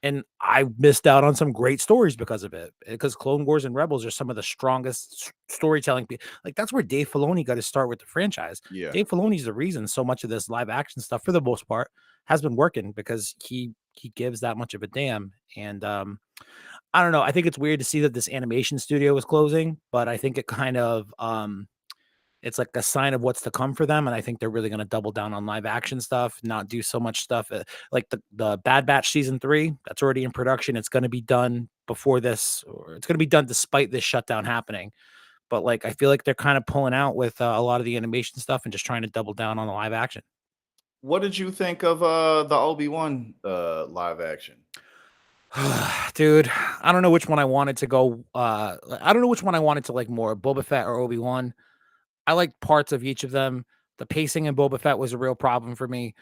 And I missed out on some great stories because of it. Because Clone Wars and Rebels are some of the strongest storytelling. Like that's where Dave Filoni got to start with the franchise. Yeah. Dave Filoni's the reason so much of this live action stuff, for the most part, has been working because he gives that much of a damn. And I don't know. I think it's weird to see that this animation studio is closing, but I think it kind of it's like a sign of what's to come for them, and I think they're really gonna double down on live action stuff, not do so much stuff, like the Bad Batch season 3, that's already in production, it's gonna be done before this, or it's gonna be done despite this shutdown happening, but, like, I feel like they're kinda pulling out with, a lot of the animation stuff and just trying to double down on the live action. What did you think of the Obi-Wan live action? Dude, I don't know which one I wanted to go, I don't know which one I wanted to like more, Boba Fett or Obi-Wan. I liked parts of each of them. The pacing in Boba Fett was a real problem for me.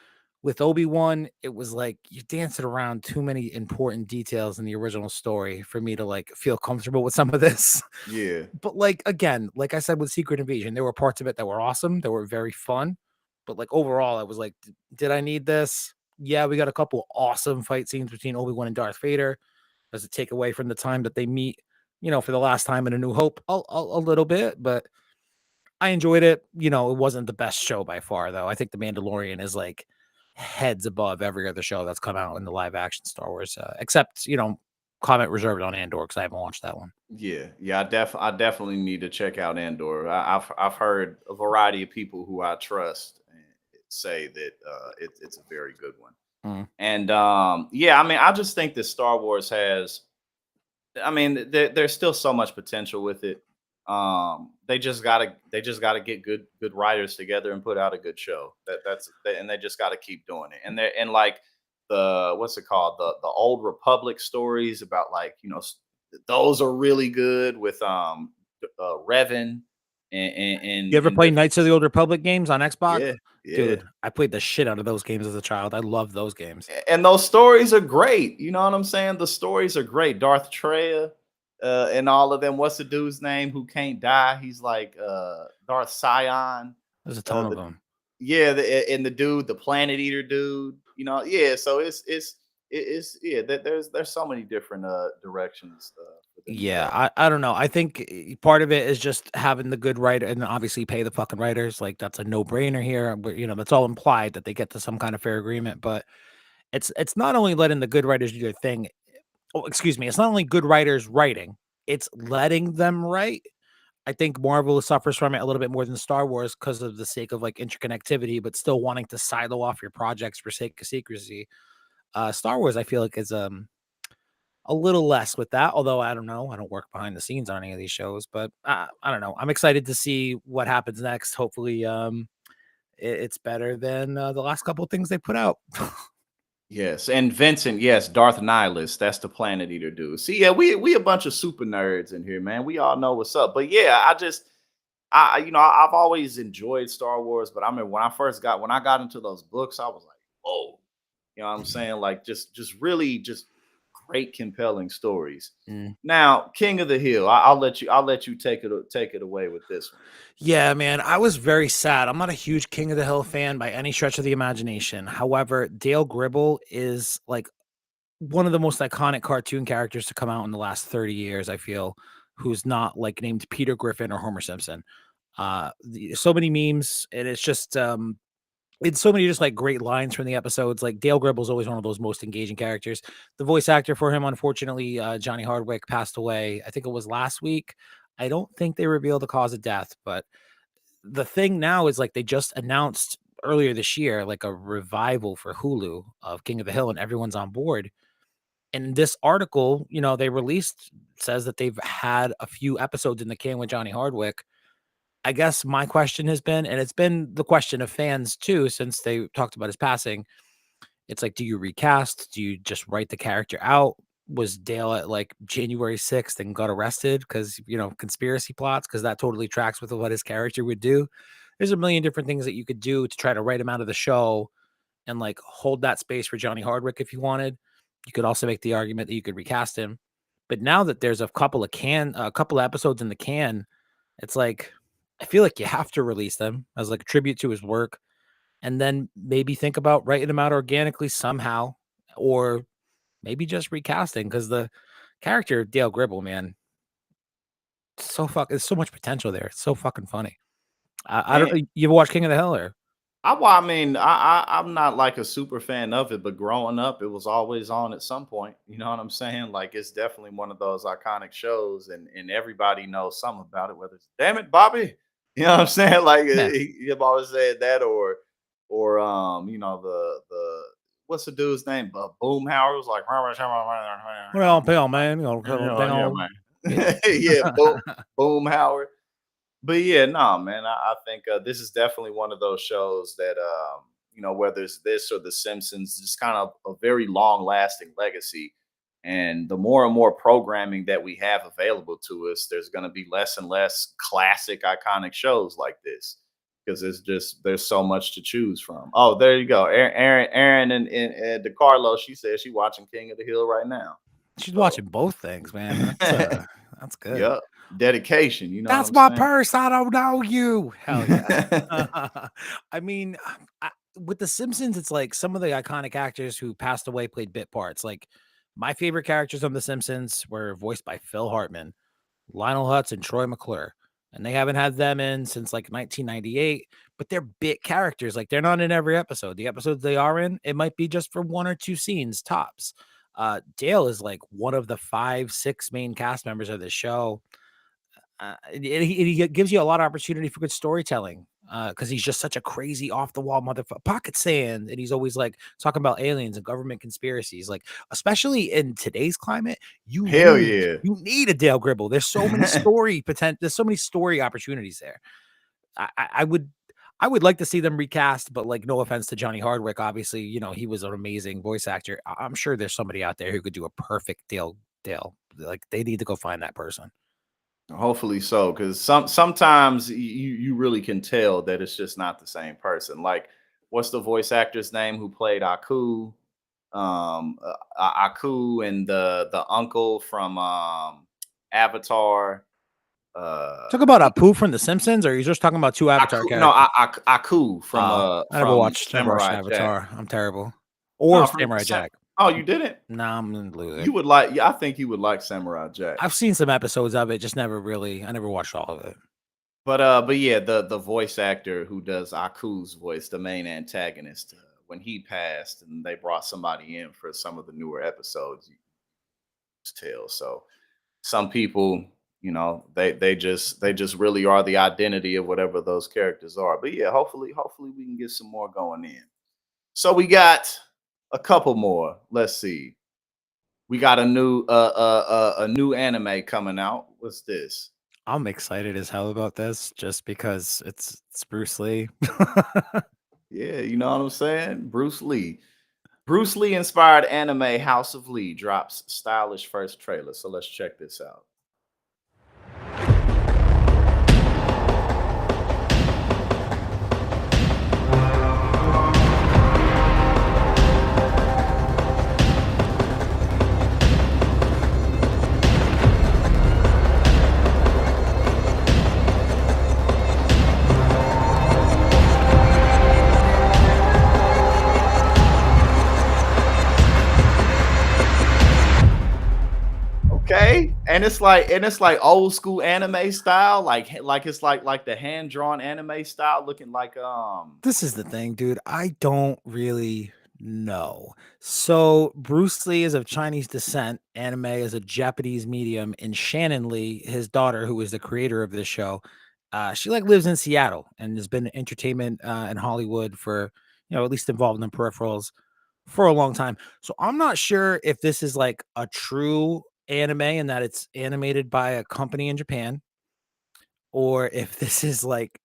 With Obi-Wan, it was like you dancing around too many important details in the original story for me to like feel comfortable with some of this. Yeah. But like again, like I said with Secret Invasion, there were parts of it that were awesome, that were very fun. But like overall, I was like, did I need this? Yeah, we got a couple awesome fight scenes between Obi-Wan and Darth Vader. Does it take away from the time that they meet, for the last time in A New Hope? A little bit, but I enjoyed it. It wasn't the best show by far, though. I think The Mandalorian is like heads above every other show that's come out in the live action Star Wars, except, comment reserved on Andor because I haven't watched that one. Yeah, yeah, I definitely need to check out Andor. I've heard a variety of people who I trust say that it's a very good one. Mm. And yeah, I mean, I just think that Star Wars has. I mean, there's still so much potential with it. They just gotta get good writers together and put out a good show. And they just gotta keep doing it. And like the what's it called, the old Republic stories about like those are really good with Revan You ever and play Knights of the Old Republic games on Xbox? yeah, yeah. Dude, I played the shit out of those games as a child. I love those games. And those stories are great. You know what I'm saying? The stories are great. Darth Treya, and all of them. What's the dude's name who can't die? He's like Darth Sion. There's a ton of The, them. yeah, and the dude, the Planet Eater dude. Yeah. So it's yeah. There's so many different directions for within the Yeah, show. I don't know. I think part of it is just having the good writer and obviously pay the fucking writers. Like that's a no-brainer here. But that's all implied that they get to some kind of fair agreement. But it's not only letting the good writers do their thing. Oh, excuse me. It's not only good writers writing, it's letting them write. I think Marvel suffers from it a little bit more than Star Wars because of the sake of like interconnectivity, but still wanting to silo off your projects for sake of secrecy. Star Wars, I feel like is a little less with that, although I don't know. I don't work behind the scenes on any of these shows, but I don't know. I'm excited to see what happens next. Hopefully, it's better than the last couple of things they put out. Yes, and Vincent, yes, Darth Nihilus. That's the Planet Eater dude. See, yeah, we a bunch of super nerds in here, man. We all know what's up. But yeah, I've always enjoyed Star Wars, but I mean, when I got into those books, I was like, whoa, you know what I'm saying? Like, just really, just great, compelling stories. Mm. Now, King of the Hill, I'll let you take it away with this one. Yeah, man, I was very sad. I'm not a huge King of the Hill fan by any stretch of the imagination. However, Dale Gribble is like one of the most iconic cartoon characters to come out in the last 30 years, I feel, who's not like named Peter Griffin or Homer Simpson. So many memes, and it's so many just like great lines from the episodes. Like Dale Gribble's always one of those most engaging characters. The voice actor for him, unfortunately, Johnny Hardwick passed away. I think it was last week. I don't think they revealed the cause of death, but the thing now is like they just announced earlier this year like a revival for Hulu of King of the Hill, and everyone's on board. And this article, they released says that they've had a few episodes in the can with Johnny Hardwick. I guess my question has been, and it's been the question of fans too, since they talked about his passing. It's like, do you recast? Do you just write the character out? Was Dale at like January 6th and got arrested because, conspiracy plots? Because that totally tracks with what his character would do. There's a million different things that you could do to try to write him out of the show and like hold that space for Johnny Hardwick if you wanted. You could also make the argument that you could recast him. But now that there's a couple of episodes in the can, it's like, I feel like you have to release them as like a tribute to his work, and then maybe think about writing them out organically somehow, or maybe just recasting because the character of Dale Gribble, man, there's so much potential there. It's so fucking funny. I don't And know. You ever watch King of the Hill or? I mean, I'm not like a super fan of it, but growing up, it was always on at some point. You know what I'm saying? Like it's definitely one of those iconic shows, and everybody knows something about it. Whether it's "Damn it, Bobby," you know what I'm saying? Like Yeah. you've always said that, or the what's the dude's name? Boomhauer was like, Well, pale man, yeah, down. man, Yeah. yeah, Boomhauer. But yeah, no, man, I think this is definitely one of those shows that, whether it's this or The Simpsons, just kind of a very long lasting legacy. And the more and more programming that we have available to us, there's going to be less and less classic, iconic shows like this because there's so much to choose from. Oh, there you go, Aaron, and DeCarlo. She says she's watching King of the Hill right now. She's So, watching both things, man. That's good. yep, dedication. You know what That's I'm my saying? purse. I don't know you. Hell yeah. I mean, with The Simpsons, it's like some of the iconic actors who passed away played bit parts. Like my favorite characters on The Simpsons were voiced by Phil Hartman, Lionel Hutz, and Troy McClure. And they haven't had them in since like 1998, but they're bit characters. Like they're not in every episode. The episodes they are in, it might be just for one or two scenes tops. Dale is like one of the 5, 6 main cast members of this show. And he gives you a lot of opportunity for good storytelling because he's just such a crazy off the wall motherfucker, pocket sand, and he's always like talking about aliens and government conspiracies. Like, especially in today's climate, you Hell need yeah. you need a Dale Gribble. There's so many there's so many story opportunities there. I would like to see them recast, but like no offense to Johnny Hardwick, obviously, he was an amazing voice actor. I'm sure there's somebody out there who could do a perfect Dale. Like they need to go find that person. Hopefully so, because sometimes you really can tell that it's just not the same person. Like, what's the voice actor's name who played Aku? Aku and the uncle from Avatar. Talk about Apu from The Simpsons, or are you just talking about two Avatar Aku, no, characters? Aku I never from watched Samurai Jack. Avatar. I'm terrible. No, Or from Samurai Jack. Oh, you didn't? Nah, I'm gonna lose it. You would like, yeah, I think you would like Samurai Jack. I've seen some episodes of it, just never really. I never watched all of it. But yeah, the voice actor who does Aku's voice, the main antagonist, when he passed, and they brought somebody in for some of the newer episodes, you just tell. So some people, you know, they just really are the identity of whatever those characters are. But yeah, hopefully we can get some more going in. So we got a couple more. Let's see. We got a new anime coming out. What's this? I'm excited as hell about this, just because it's Bruce Lee. Yeah, you know what I'm saying? Bruce Lee. Bruce Lee inspired anime House of Lee drops stylish first trailer. So let's check this out. Okay, and it's like old school anime style, like it's like the hand drawn anime style, looking like This is the thing, dude. I don't really know. So Bruce Lee is of Chinese descent. Anime is a Japanese medium, and Shannon Lee, his daughter, who is the creator of this show, she like lives in Seattle and has been in entertainment in Hollywood for at least involved in peripherals for a long time. So I'm not sure if this is like a true anime and that it's animated by a company in Japan, or if this is like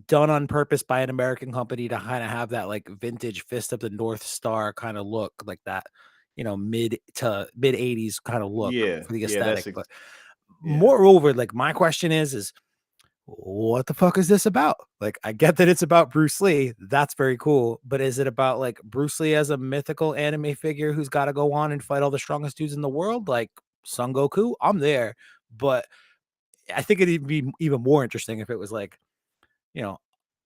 done on purpose by an American company to kind of have that like vintage Fist of the North Star kind of look, like that, mid to mid 80s kind of look yeah, for the yeah, aesthetic. But yeah. moreover, like my question is what the fuck is this about? Like, I get that it's about Bruce Lee. That's very cool. But is it about like Bruce Lee as a mythical anime figure who's got to go on and fight all the strongest dudes in the world, like Son Goku? I'm there. But I think it'd be even more interesting if it was like, you know,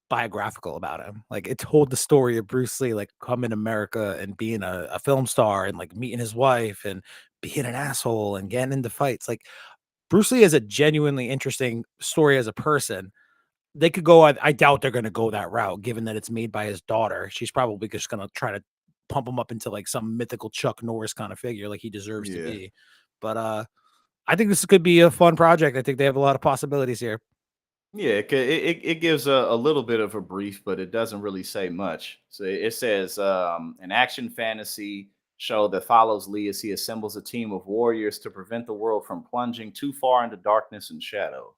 biographical about him. Like it told the story of Bruce Lee, like coming to America and being a film star and like meeting his wife and being an asshole and getting into fights. Like Bruce Lee is a genuinely interesting story as a person. They could go, I doubt they're going to go that route, given that it's made by his daughter. She's probably just going to try to pump him up into like some mythical Chuck Norris kind of figure, like he deserves to Yeah. be. But I think this could be a fun project. I think they have a lot of possibilities here. Yeah, it gives a little bit of a brief, but it doesn't really say much. So it says an action fantasy show that follows Lee as he assembles a team of warriors to prevent the world from plunging too far into darkness and shadow.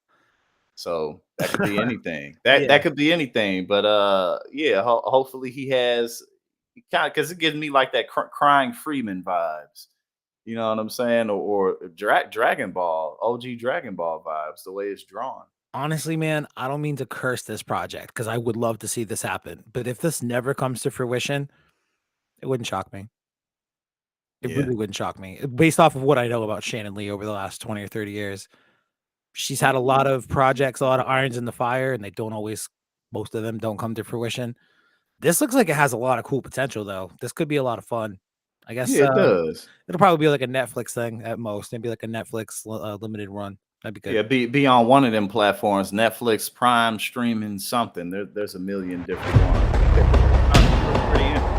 So that could be anything. That Yeah. that could be anything. But yeah, hopefully he has kind of, because it gives me like that crying Freeman vibes. You know what I'm saying? Or Dragon Ball, OG Dragon Ball vibes, the way it's drawn. Honestly, man, I don't mean to curse this project because I would love to see this happen. But if this never comes to fruition, it wouldn't shock me. It Yeah. really wouldn't shock me. Based off of what I know about Shannon Lee over the last 20 or 30 years, she's had a lot of projects, a lot of irons in the fire, and they don't always, most of them don't come to fruition. This looks like it has a lot of cool potential, though. This could be a lot of fun. I guess Yeah, it does. it'll probably be like a Netflix thing at most, maybe like a Netflix limited run. That'd be good. Yeah, be on one of them platforms, Netflix, Prime, streaming, something. There's a million different ones. Pretty interesting.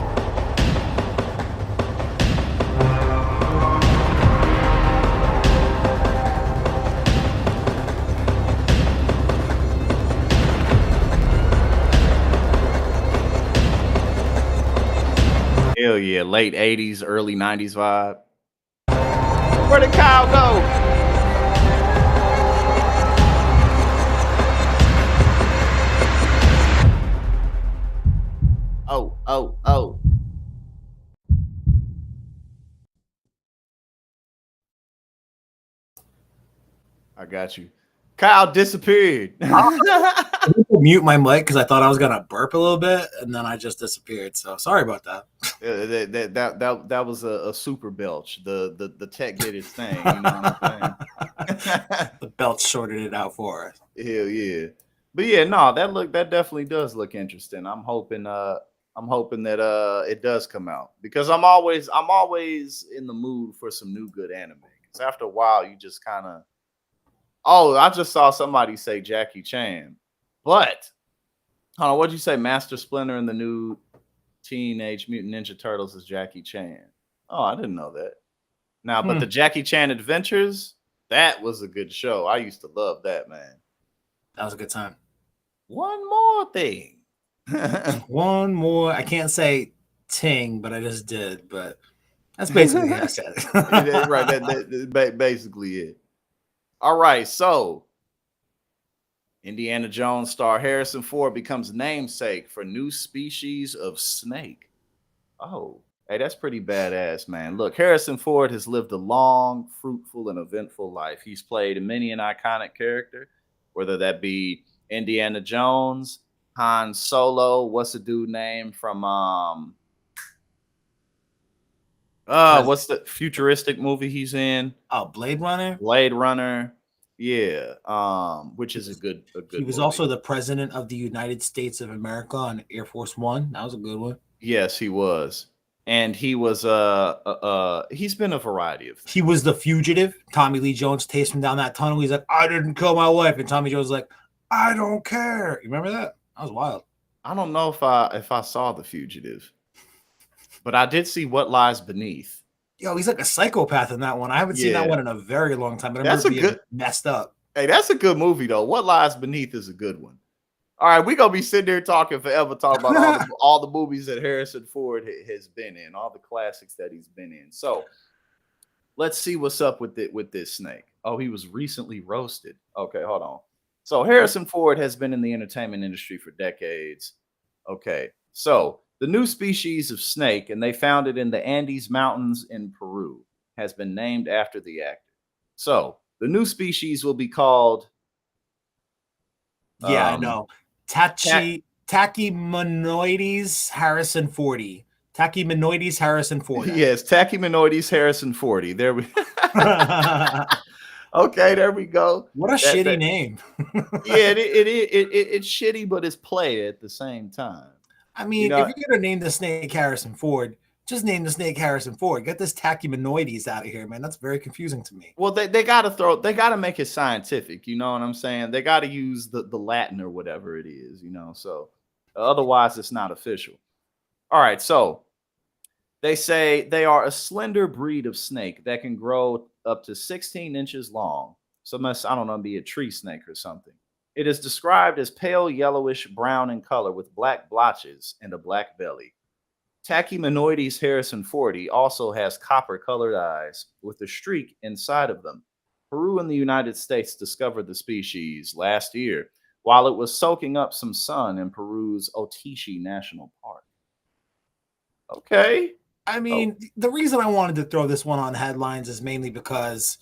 Hell yeah, late 80s, early 90s vibe. Where did Kyle go? Oh, oh, oh. I got you. Kyle disappeared. Mute my mic because I thought I was gonna burp a little bit, and then I just disappeared. So sorry about that. That was a super belch. The tech did its thing. You know what I'm saying? The belt sorted it out for us. Hell yeah. But yeah, no, that definitely does look interesting. I'm hoping I'm hoping that it does come out because I'm always in the mood for some new good anime. Because after a while, you just kind of I just saw somebody say Jackie Chan, but hold on, what'd you say? Master Splinter and the new Teenage Mutant Ninja Turtles is Jackie Chan. Oh, I didn't know that. Now, but the Jackie Chan Adventures, that was a good show. I used to love that, man. That was a good time. One more thing. One more. I can't say ting, but I just did. But that's basically what I said. Right, that's basically it. All right, so Indiana Jones star Harrison Ford becomes namesake for new species of snake. Oh, hey, that's pretty badass, man. Look, Harrison Ford has lived a long, fruitful, and eventful life. He's played many an iconic character, whether that be Indiana Jones, Han Solo, what's the dude name from what's the futuristic movie he's in? Oh, Blade Runner. Blade Runner. Yeah. Which is a good He was movie. also the president of the United States of America on Air Force One. That was a good one. Yes, he was. And he was he's been a variety of things. He was the fugitive. Tommy Lee Jones chased him down that tunnel. He's like, I didn't kill my wife. And Tommy Jones was like, I don't care. You remember that? That was wild. I don't know if I saw The Fugitive, but I did see What Lies Beneath. Yo, he's like a psychopath in that one. I haven't seen that one in a very long time. But I remember being messed up. Hey, that's a good movie though. What Lies Beneath is a good one. All right, we're gonna be sitting there talking forever, talking about all the movies that Harrison Ford has been in, all the classics that he's been in. So let's see what's up with this snake. Oh, he was recently roasted. Okay, hold on. So Harrison Ford has been in the entertainment industry for decades. Okay, so the new species of snake, and they found it in the Andes Mountains in Peru, has been named after the actor. So the new species will be called. Yeah, I know. Tachymonoides Harrison 40. Tachymonoides Harrison 40. Yes, Tachymonoides Harrison 40. There we. Okay, there we go. What a shitty name. Yeah, it's shitty, but it's play at the same time. I mean, if you're gonna name the snake Harrison Ford, just name the snake Harrison Ford. Get this Tachymonoides out of here, man. That's very confusing to me. Well, they gotta make it scientific. You know what I'm saying? They gotta use the Latin or whatever it is. So otherwise it's not official. All right, so they say they are a slender breed of snake that can grow up to 16 inches long. So must, I don't know, be a tree snake or something. It is described as pale yellowish brown in color with black blotches and a black belly. Tachymonoides Harrison 40 also has copper-colored eyes with a streak inside of them. Peru and the United States discovered the species last year while it was soaking up some sun in Peru's Otishi National Park. Okay. I mean, the reason I wanted to throw this one on headlines is mainly because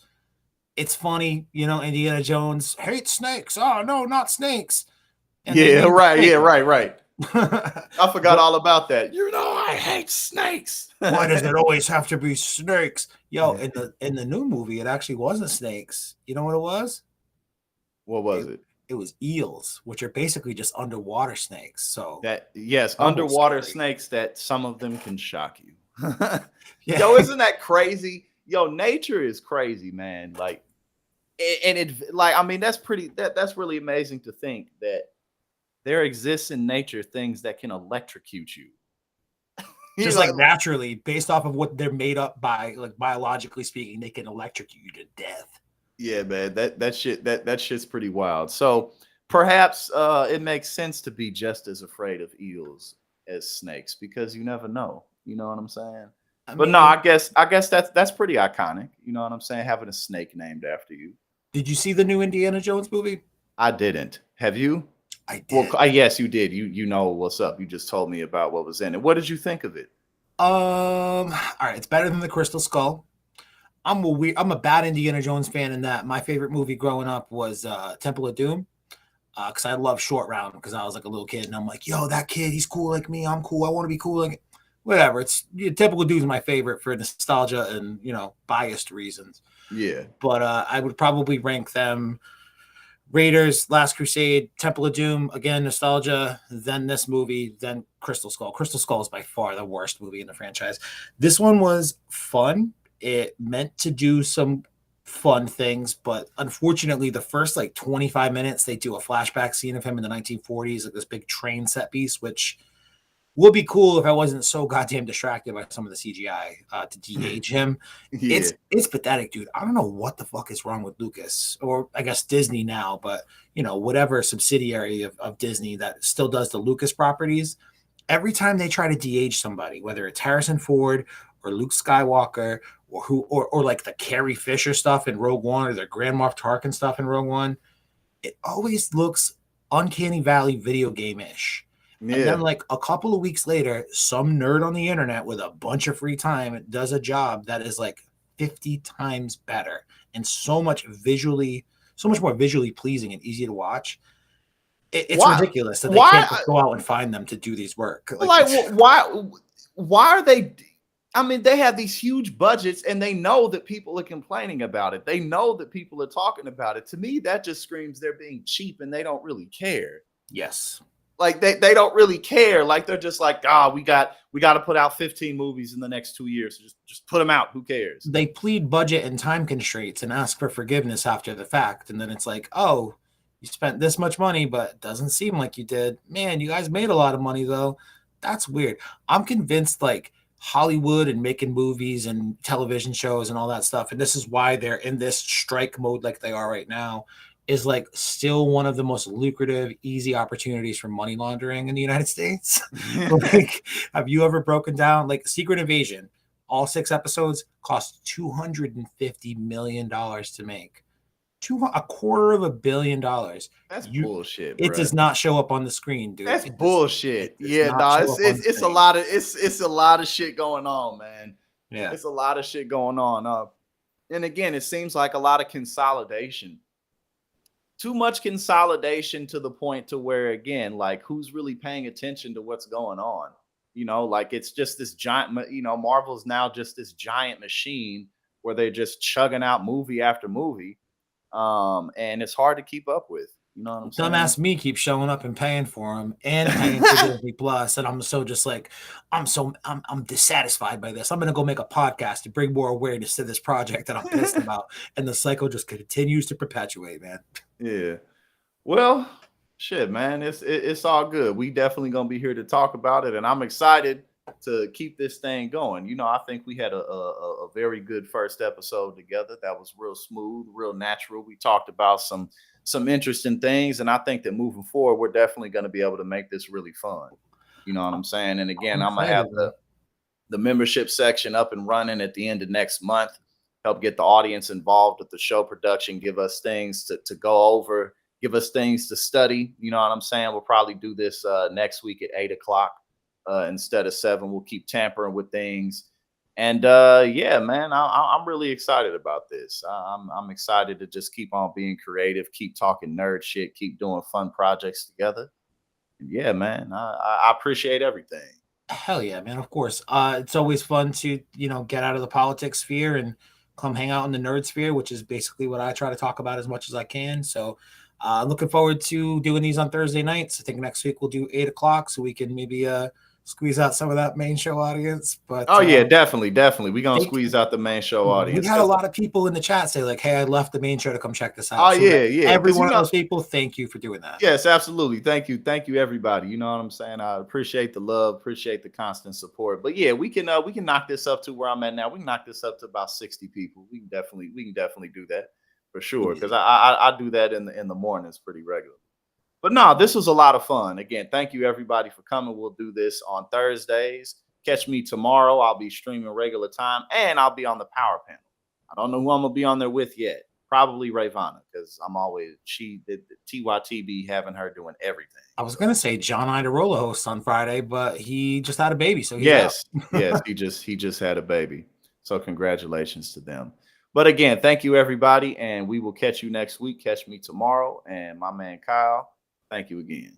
it's funny, Indiana Jones hates snakes. Oh, no, not snakes. And right. I forgot all about that. I hate snakes. Why does it always have to be snakes? Yo, in the new movie, it actually wasn't snakes. You know what it was? What was it? It was eels, which are basically just underwater snakes. So underwater snakes that some of them can shock you. Yo, isn't that crazy? Yo, nature is crazy, man. Like, and that's really amazing to think that there exists in nature things that can electrocute you. Just like naturally, based off of what they're made up by, like biologically speaking, they can electrocute you to death. Yeah, man, that shit's pretty wild. So perhaps it makes sense to be just as afraid of eels as snakes because you never know. You know what I'm saying? I guess that's pretty iconic. You know what I'm saying? Having a snake named after you. Did you see the new Indiana Jones movie? I didn't. Have you? I did. Well, yes, you did. You know what's up. You just told me about what was in it. What did you think of it? All right, it's better than the Crystal Skull. I'm a bad Indiana Jones fan in that my favorite movie growing up was Temple of Doom. Because I love Short Round because I was like a little kid and I'm like, yo, that kid, he's cool like me. I'm cool. I want to be cool like whatever. It's Temple of Doom is my favorite for nostalgia and biased reasons. Yeah. But I would probably rank them Raiders, Last Crusade, Temple of Doom, again, nostalgia, then this movie, then Crystal Skull. Crystal Skull is by far the worst movie in the franchise. This one was fun. It meant to do some fun things, but unfortunately, the first like 25 minutes, they do a flashback scene of him in the 1940s, like this big train set piece, which would be cool if I wasn't so goddamn distracted by some of the CGI to de-age him. Yeah. It's pathetic, dude. I don't know what the fuck is wrong with Lucas, or I guess Disney now, but whatever subsidiary of Disney that still does the Lucas properties. Every time they try to de-age somebody, whether it's Harrison Ford or Luke Skywalker or like the Carrie Fisher stuff in Rogue One or the Grand Moff Tarkin stuff in Rogue One, it always looks Uncanny Valley video game-ish. And then like a couple of weeks later, some nerd on the internet with a bunch of free time does a job that is like 50 times better and so much more visually pleasing and easy to watch. It's ridiculous that they can't just go out and find them to do these work. Why are they? I mean, they have these huge budgets and they know that people are complaining about it. They know that people are talking about it. To me, that just screams they're being cheap and they don't really care. Yes. Like they don't really care. Like they're just like, we got to put out 15 movies in the next 2 years. Just put them out. Who cares? They plead budget and time constraints and ask for forgiveness after the fact. And then it's like, oh, you spent this much money, but it doesn't seem like you did. Man, you guys made a lot of money though. That's weird. I'm convinced like Hollywood and making movies and television shows and all that stuff, and this is why they're in this strike mode like they are right now, is like still one of the most lucrative, easy opportunities for money laundering in the United States. Like, have you ever broken down like Secret Invasion? All 6 episodes cost $250 million to make. $250 million. That's bullshit. It does not show up on the screen, dude. That's bullshit. It's a lot of it's a lot of shit going on, man. Yeah, it's a lot of shit going on. And again, it seems like a lot of consolidation. Too much consolidation to the point to where, again, like who's really paying attention to what's going on? Like it's just this giant. Marvel's now just this giant machine where they're just chugging out movie after movie. And it's hard to keep up with. You know what I'm saying? Dumbass me keep showing up and paying for them and paying for Disney Plus, and I'm so just like I'm dissatisfied by this. I'm gonna go make a podcast to bring more awareness to this project that I'm pissed about, and the cycle just continues to perpetuate, man. Yeah. Well, shit, man, it's all good. We definitely gonna be here to talk about it, and I'm excited to keep this thing going. I think we had a very good first episode together. That was real smooth, real natural. We talked about some interesting things, and I think that moving forward, we're definitely going to be able to make this really fun. You know what I'm saying? And again, I'm gonna have the membership section up and running at the end of next month. Help get the audience involved with the show production. Give us things to go over. Give us things to study. You know what I'm saying? We'll probably do this next week at 8:00. Instead of 7. We'll keep tampering with things. And yeah, man, I'm really excited about this. I'm excited to just keep on being creative, keep talking nerd shit, keep doing fun projects together. And yeah, man, I appreciate everything. Hell yeah, man. Of course. It's always fun to, get out of the politics sphere and come hang out in the nerd sphere, which is basically what I try to talk about as much as I can. So looking forward to doing these on Thursday nights. I think next week we'll do 8:00 so we can maybe squeeze out some of that main show audience. But yeah, definitely we're gonna squeeze out the main show audience. We had a lot of people in the chat say like, hey, I left the main show to come check this out. Oh, so yeah every one of those people, thank you for doing that. Yes, absolutely. Thank you everybody. You know what I'm saying? I appreciate the love, appreciate the constant support. But yeah, we can knock this up to where I'm at now. We can knock this up to about 60 people. We can definitely do that for sure, because I do that in the mornings pretty regularly. But no, this was a lot of fun. Again, thank you everybody for coming. We'll do this on Thursdays. Catch me tomorrow. I'll be streaming regular time, and I'll be on the power panel. I don't know who I'm gonna be on there with yet. Probably Rayvana, because she did the TYTB, having her doing everything. I was gonna say John Idarola hosts on Friday, but he just had a baby, so yes, he just had a baby. So congratulations to them. But again, thank you everybody, and we will catch you next week. Catch me tomorrow, and my man Kyle. Thank you again.